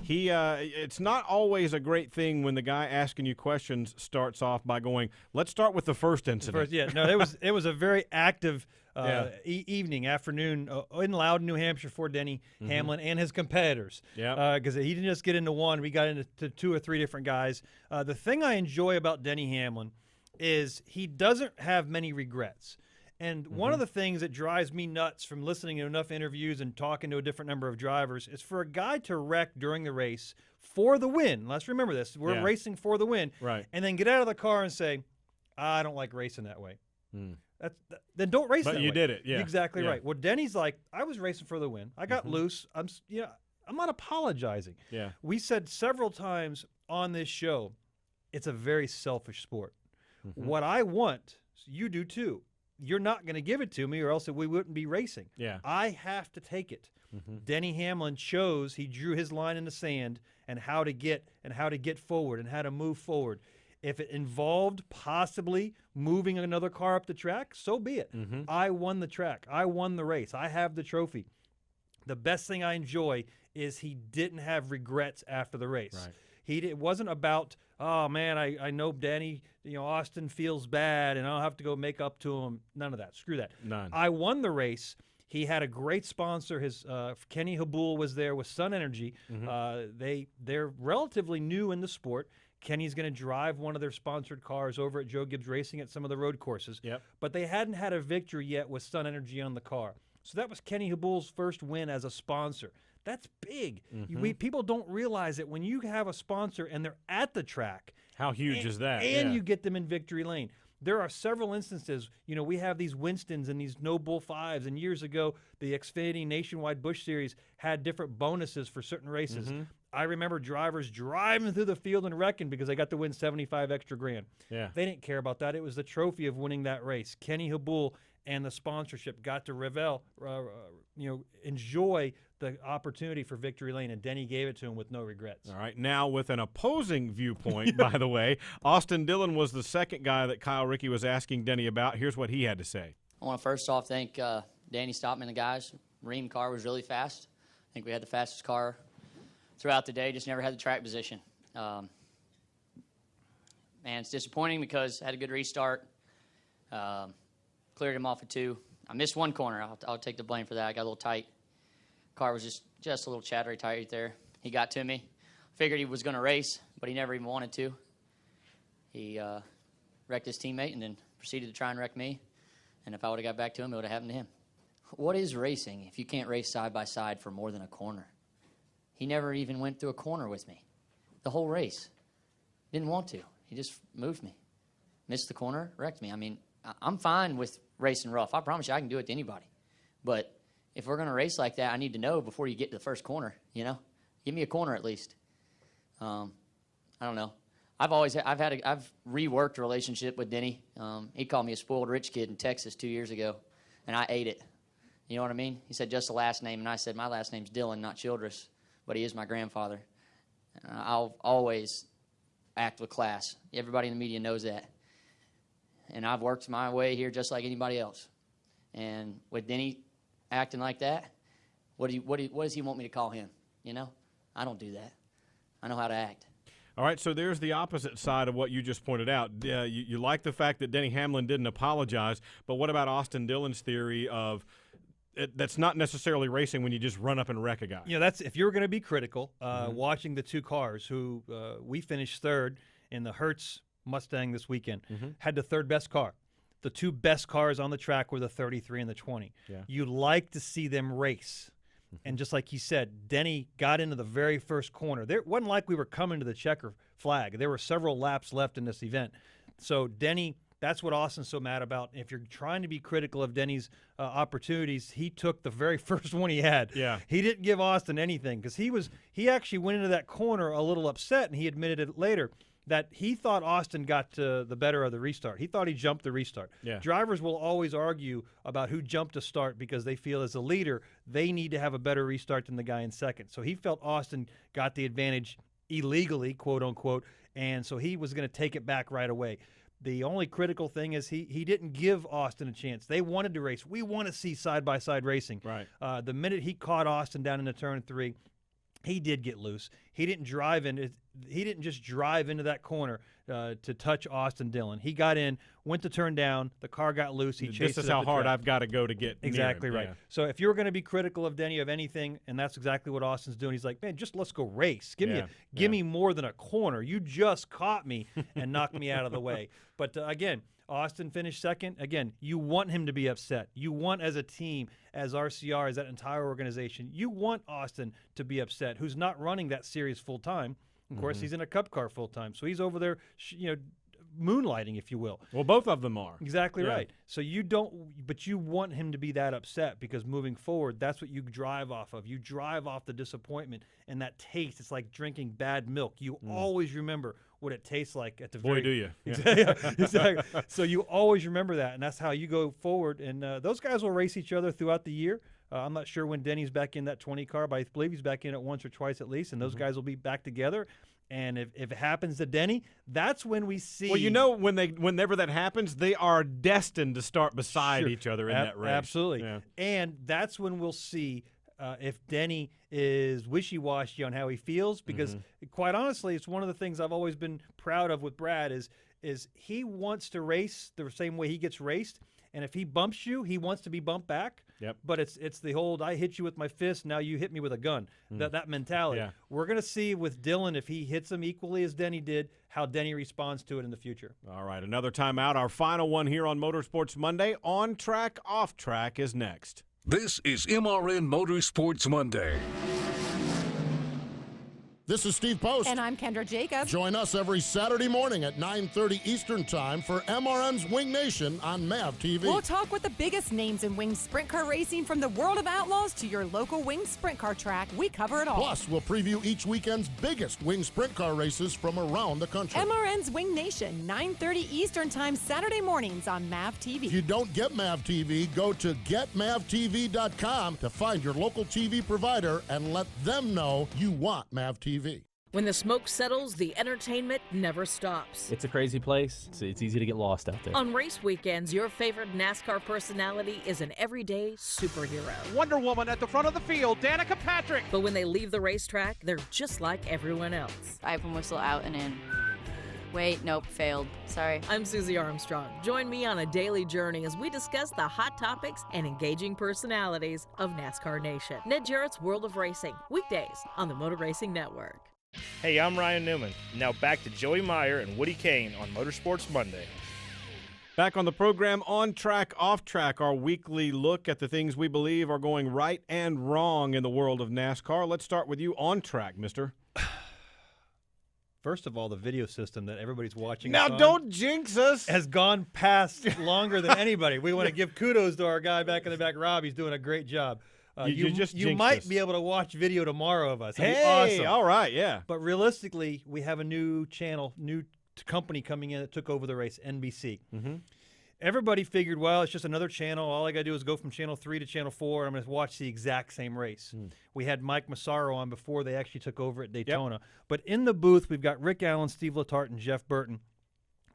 it's not always a great thing when the guy asking you questions starts off by going, let's start with the first incident. It was a very active afternoon in Loudon, New Hampshire for Denny Hamlin and his competitors. Because he didn't just get into one. We got into two or three different guys. The thing I enjoy about Denny Hamlin is he doesn't have many regrets. And one of the things that drives me nuts from listening to enough interviews and talking to a different number of drivers is for a guy to wreck during the race for the win. Let's remember this. We're racing for the win. Right. And then get out of the car and say, I don't like racing that way. Then don't race that way. But you did it, yeah. Exactly right. Well, Denny's like, I was racing for the win. I got loose. I'm not apologizing. Yeah. We said several times on this show, it's a very selfish sport. What I want, you do too. You're not going to give it to me or else we wouldn't be racing. Yeah. I have to take it. Denny Hamlin he drew his line in the sand and how to get forward and how to move forward. If it involved possibly moving another car up the track, so be it. I won the track. I won the race. I have the trophy. The best thing I enjoy is he didn't have regrets after the race. Right. It wasn't about, oh, man, I know Denny, Austin feels bad and I'll have to go make up to him. None of that. Screw that. None. I won the race. He had a great sponsor. His Kenny Habul was there with Sun Energy. They're relatively new in the sport. Kenny's going to drive one of their sponsored cars over at Joe Gibbs Racing at some of the road courses. But they hadn't had a victory yet with Sun Energy on the car. So that was Kenny Habul's first win as a sponsor. That's big. People don't realize that when you have a sponsor and they're at the track. How huge is that? And you get them in victory lane. There are several instances, we have these Winstons and these No Bull 5s, and years ago, the Xfinity Nationwide Busch Series had different bonuses for certain races. I remember drivers driving through the field and wrecking because they got to win 75 extra grand. Yeah. They didn't care about that. It was the trophy of winning that race. Kenny Habul and the sponsorship got to enjoy the opportunity for victory lane, and Denny gave it to him with no regrets. All right, now with an opposing viewpoint, by the way, Austin Dillon was the second guy that Kyle Rickey was asking Denny about. Here's what he had to say. I want to first off thank Danny Stoppman and the guys. Ream car was really fast. I think we had the fastest car throughout the day, just never had the track position. Man, it's disappointing because I had a good restart. Cleared him off at 2. I missed one corner. I'll take the blame for that. I got a little tight. Car was just a little chattery tight right there. He got to me. Figured he was going to race, but he never even wanted to. He wrecked his teammate and then proceeded to try and wreck me. And if I would have got back to him, it would have happened to him. What is racing if you can't race side by side for more than a corner? He never even went through a corner with me. The whole race. Didn't want to. He just moved me. Missed the corner, wrecked me. I mean, I'm fine with racing rough. I promise you I can do it to anybody. But if we're going to race like that, I need to know before you get to the first corner, you know? Give me a corner at least. I don't know. I've reworked a relationship with Denny. He called me a spoiled rich kid in Texas 2 years ago, and I ate it. You know what I mean? He said just the last name, and I said my last name's Dillon, not Childress, but he is my grandfather. I'll always act with class. Everybody in the media knows that. And I've worked my way here just like anybody else. And with Denny acting like that, what does he want me to call him? You know? I don't do that. I know how to act. All right, so there's the opposite side of what you just pointed out. You like the fact that Denny Hamlin didn't apologize, but what about Austin Dillon's theory of that's not necessarily racing when you just run up and wreck a guy? You know, that's if you're going to be critical, watching the two cars who we finished third in the Hertz Mustang this weekend, had the third best car. The two best cars on the track were the 33 and the 20. Yeah. You like to see them race. And just like he said, Denny got into the very first corner. It wasn't like we were coming to the checker flag. There were several laps left in this event. So Denny, that's what Austin's so mad about. If you're trying to be critical of Denny's opportunities, he took the very first one he had. Yeah. He didn't give Austin anything because he actually went into that corner a little upset, and he admitted it later that he thought Austin got the better of the restart. He thought he jumped the restart. Yeah. Drivers will always argue about who jumped a start because they feel as a leader they need to have a better restart than the guy in second. So he felt Austin got the advantage illegally, quote unquote, and so he was going to take it back right away. The only critical thing is he didn't give Austin a chance. They wanted to race. We want to see side-by-side racing. Right. The minute he caught Austin down into turn 3, he did get loose. He didn't drive in. He didn't just drive into that corner to touch Austin Dillon. He got in, went to turn down. The car got loose. He chased it. This is how hard I've got to go to get exactly near him. right. Yeah. So if you're going to be critical of Denny of anything, and that's exactly what Austin's doing, he's like, man, just let's go race. Give me more than a corner. You just caught me and knocked me out of the way. But again, Austin finished second. Again, you want him to be upset. You want, as a team, as RCR, as that entire organization, you want Austin to be upset, who's not running that series full time. Of course, he's in a Cup car full time, so he's over there, moonlighting, if you will. Well, both of them are. Exactly right. So you want him to be that upset because moving forward, that's what you drive off of. You drive off the disappointment and that taste. It's like drinking bad milk. You always remember what it tastes like at the Boy, very. do you? Yeah. Exactly. So you always remember that, and that's how you go forward. And those guys will race each other throughout the year. I'm not sure when Denny's back in that 20 car, but I believe he's back in it once or twice at least, and those guys will be back together. And if it happens to Denny, that's when we see. Well, whenever that happens, they are destined to start beside each other in that race. Absolutely. Yeah. And that's when we'll see if Denny is wishy-washy on how he feels, because quite honestly, it's one of the things I've always been proud of with Brad is he wants to race the same way he gets raced. And if he bumps you, he wants to be bumped back. Yep. But it's the old, I hit you with my fist, now you hit me with a gun. That mentality. Yeah. We're going to see with Dillon, if he hits him equally as Denny did, how Denny responds to it in the future. All right, another timeout. Our final one here on Motorsports Monday. On track, off track is next. This is MRN Motorsports Monday. This is Steve Post. And I'm Kendra Jacobs. Join us every Saturday morning at 9:30 Eastern Time for MRN's Wing Nation on MAV TV. We'll talk with the biggest names in wing sprint car racing, from the world of outlaws to your local wing sprint car track. We cover it all. Plus, we'll preview each weekend's biggest wing sprint car races from around the country. MRN's Wing Nation, 9:30 Eastern Time, Saturday mornings on MAV TV. If you don't get MAV TV, go to getmavtv.com to find your local TV provider and let them know you want MAV TV. When the smoke settles, the entertainment never stops. It's a crazy place. It's easy to get lost out there. On race weekends, your favorite NASCAR personality is an everyday superhero. Wonder Woman at the front of the field, Danica Patrick. But when they leave the racetrack, they're just like everyone else. Pipe and whistle out and in. Wait, nope, failed. Sorry. I'm Susie Armstrong. Join me on a daily journey as we discuss the hot topics and engaging personalities of NASCAR Nation. Ned Jarrett's World of Racing, weekdays on the Motor Racing Network. Hey, I'm Ryan Newman. Now back to Joey Meier and Woody Cain on Motorsports Monday. Back on the program, On Track, Off Track, our weekly look at the things we believe are going right and wrong in the world of NASCAR. Let's start with you on track, mister. First of all, the video system that everybody's watching Now, us on don't jinx us. has gone past longer than anybody. We want to give kudos to our guy back in the back, Rob. He's doing a great job. You might be able to watch video tomorrow of us. That'd be awesome. All right, yeah. But realistically, we have a new channel, new company coming in that took over the race, NBC. Mm-hmm. Everybody figured, well, it's just another channel. All I got to do is go from channel 3 to channel 4, and I'm going to watch the exact same race. We had Mike Massaro on before they actually took over at Daytona. But in the booth, we've got Rick Allen, Steve Letarte, and Jeff Burton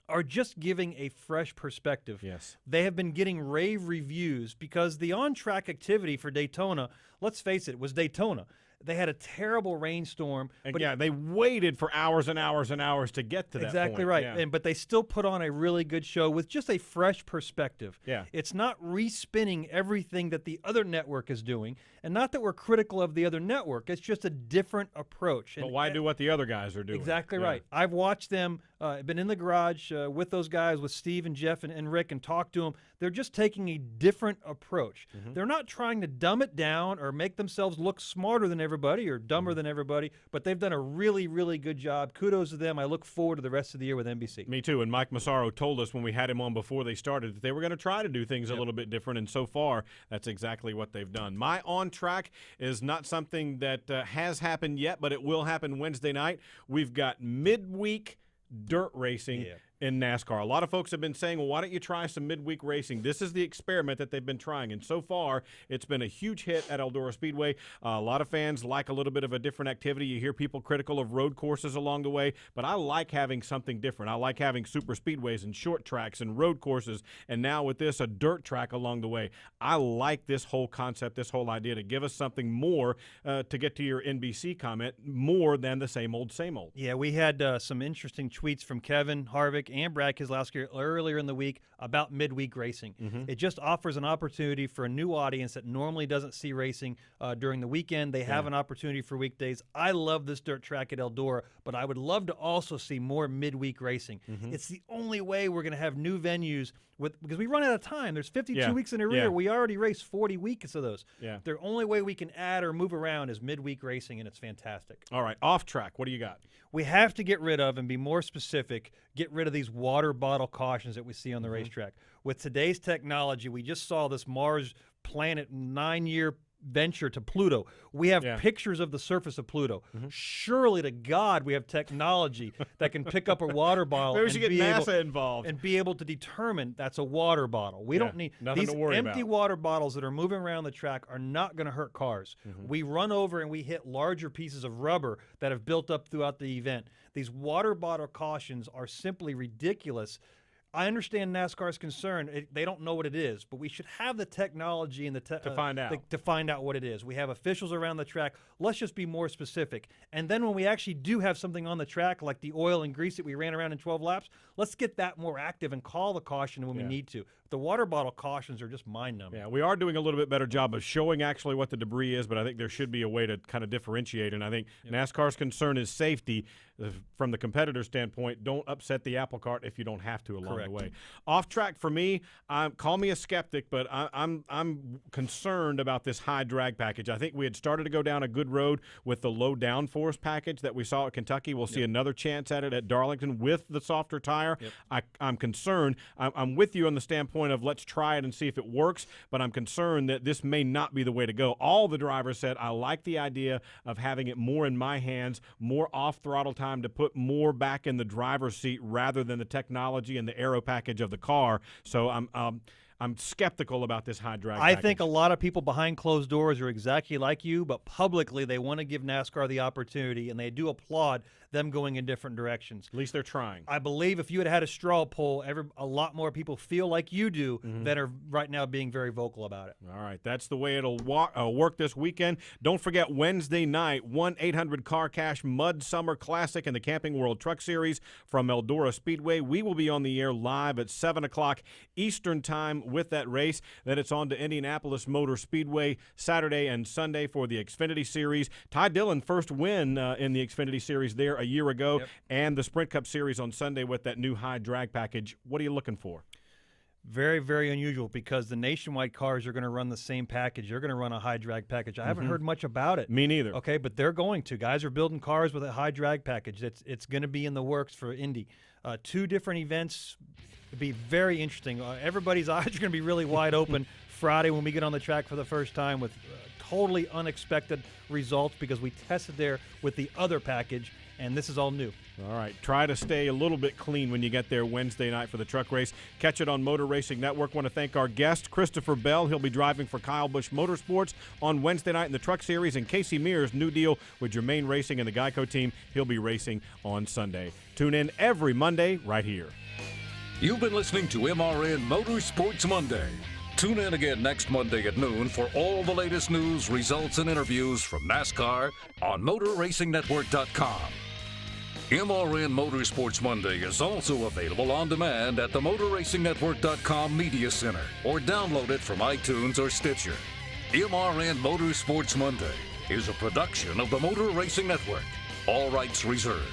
are just giving a fresh perspective. Yes. They have been getting rave reviews because the on-track activity for Daytona, let's face it, was Daytona. They had a terrible rainstorm. And they waited for hours and hours and hours to get to that point. Exactly right. Yeah. But they still put on a really good show with just a fresh perspective. Yeah. It's not respinning everything that the other network is doing. And not that we're critical of the other network. It's just a different approach. But why do what the other guys are doing? Exactly right. I've watched them, been in the garage with those guys, with Steve and Jeff and Rick, and talked to them. They're just taking a different approach. They're not trying to dumb it down or make themselves look smarter than everybody or dumber than everybody, but they've done a really, really good job. Kudos to them. I look forward to the rest of the year with NBC. Me too. And Mike Massaro told us when we had him on before they started that they were going to try to do things a little bit different, and so far, that's exactly what they've done. My on-track is not something that has happened yet, but it will happen Wednesday night. We've got midweek dirt racing in NASCAR. A lot of folks have been saying, well, why don't you try some midweek racing? This is the experiment that they've been trying, and so far it's been a huge hit at Eldora Speedway. A lot of fans like a little bit of a different activity. You hear people critical of road courses along the way, but I like having something different. I like having super speedways and short tracks and road courses, and now with this, a dirt track along the way. I like this whole concept, this whole idea to give us something more, to get to your NBC comment, more than the same old, same old. Yeah, we had some interesting tweets from Kevin Harvick and Brad Keselowski earlier in the week about midweek racing. It just offers an opportunity for a new audience that normally doesn't see racing during the weekend. They have an opportunity for weekdays. I love this dirt track at Eldora, but I would love to also see more midweek racing. It's the only way we're going to have new venues because we run out of time. There's 52 weeks in a year. We already raced 40 weeks of those. The only way we can add or move around is midweek racing, and it's fantastic. All right, off track, what do you got? We have to get rid of, and be more specific, get rid of these water bottle cautions that we see on the racetrack. With today's technology, we just saw this Mars Planet 9-year venture to Pluto. We have pictures of the surface of Pluto. Surely to God we have technology that can pick up a water bottle. Maybe we should get NASA involved. And be able to determine that's a water bottle. We don't need nothing these to worry empty about. water bottles that are moving around the track are not going to hurt cars. We run over and we hit larger pieces of rubber that have built up throughout the event. These water bottle cautions are simply ridiculous. I understand NASCAR's concern. They don't know what it is, but we should have the technology and to find out. To find out what it is. We have officials around the track. Let's just be more specific. And then when we actually do have something on the track, like the oil and grease that we ran around in 12 laps, let's get that more active and call the caution when we need to. The water bottle cautions are just mind-numbing. Yeah, we are doing a little bit better job of showing actually what the debris is, but I think there should be a way to kind of differentiate. And I think NASCAR's concern is safety. From the competitor standpoint, don't upset the apple cart if you don't have to along the way. Off track for me, call me a skeptic, but I'm concerned about this high drag package. I think we had started to go down a good road with the low downforce package that we saw at Kentucky. We'll see another chance at it at Darlington with the softer tire. I'm concerned. I'm with you on the standpoint of let's try it and see if it works, but I'm concerned that this may not be the way to go. All the drivers said, I like the idea of having it more in my hands, more off-throttle time to put more back in the driver's seat rather than the technology and the aero package of the car. So I'm skeptical about this high drag package. I think a lot of people behind closed doors are exactly like you, but publicly they want to give NASCAR the opportunity, and they do applaud them going in different directions. At least they're trying. I believe if you had had a straw poll, a lot more people feel like you do that are right now being very vocal about it. All right, that's the way it'll work this weekend. Don't forget Wednesday night, 1-800-CAR-CASH Mud Summer Classic in the Camping World Truck Series from Eldora Speedway. We will be on the air live at 7 o'clock Eastern Time with that race. Then it's on to Indianapolis Motor Speedway Saturday and Sunday for the Xfinity Series. Ty Dillon, first win in the Xfinity Series there a year ago, and the Sprint Cup Series on Sunday with that new high drag package. What are you looking for? Very, very unusual because the nationwide cars are going to run the same package. They're going to run a high drag package. I haven't heard much about it. Me neither. Okay, but they're going to. Guys are building cars with a high drag package. It's going to be in the works for Indy. 2 different events. It'd be very interesting. Everybody's eyes are going to be really wide open Friday when we get on the track for the first time with totally unexpected results because we tested there with the other package, and this is all new. All right, try to stay a little bit clean when you get there Wednesday night for the truck race. Catch it on Motor Racing Network. Want to thank our guest, Christopher Bell. He'll be driving for Kyle Busch Motorsports on Wednesday night in the Truck Series. And Casey Mears, new deal with Germain Racing and the Geico team. He'll be racing on Sunday. Tune in every Monday right here. You've been listening to MRN Motorsports Monday. Tune in again next Monday at noon for all the latest news, results, and interviews from NASCAR on MotorRacingNetwork.com. MRN Motorsports Monday is also available on demand at the MotorRacingNetwork.com Media Center or download it from iTunes or Stitcher. MRN Motorsports Monday is a production of the Motor Racing Network. All rights reserved.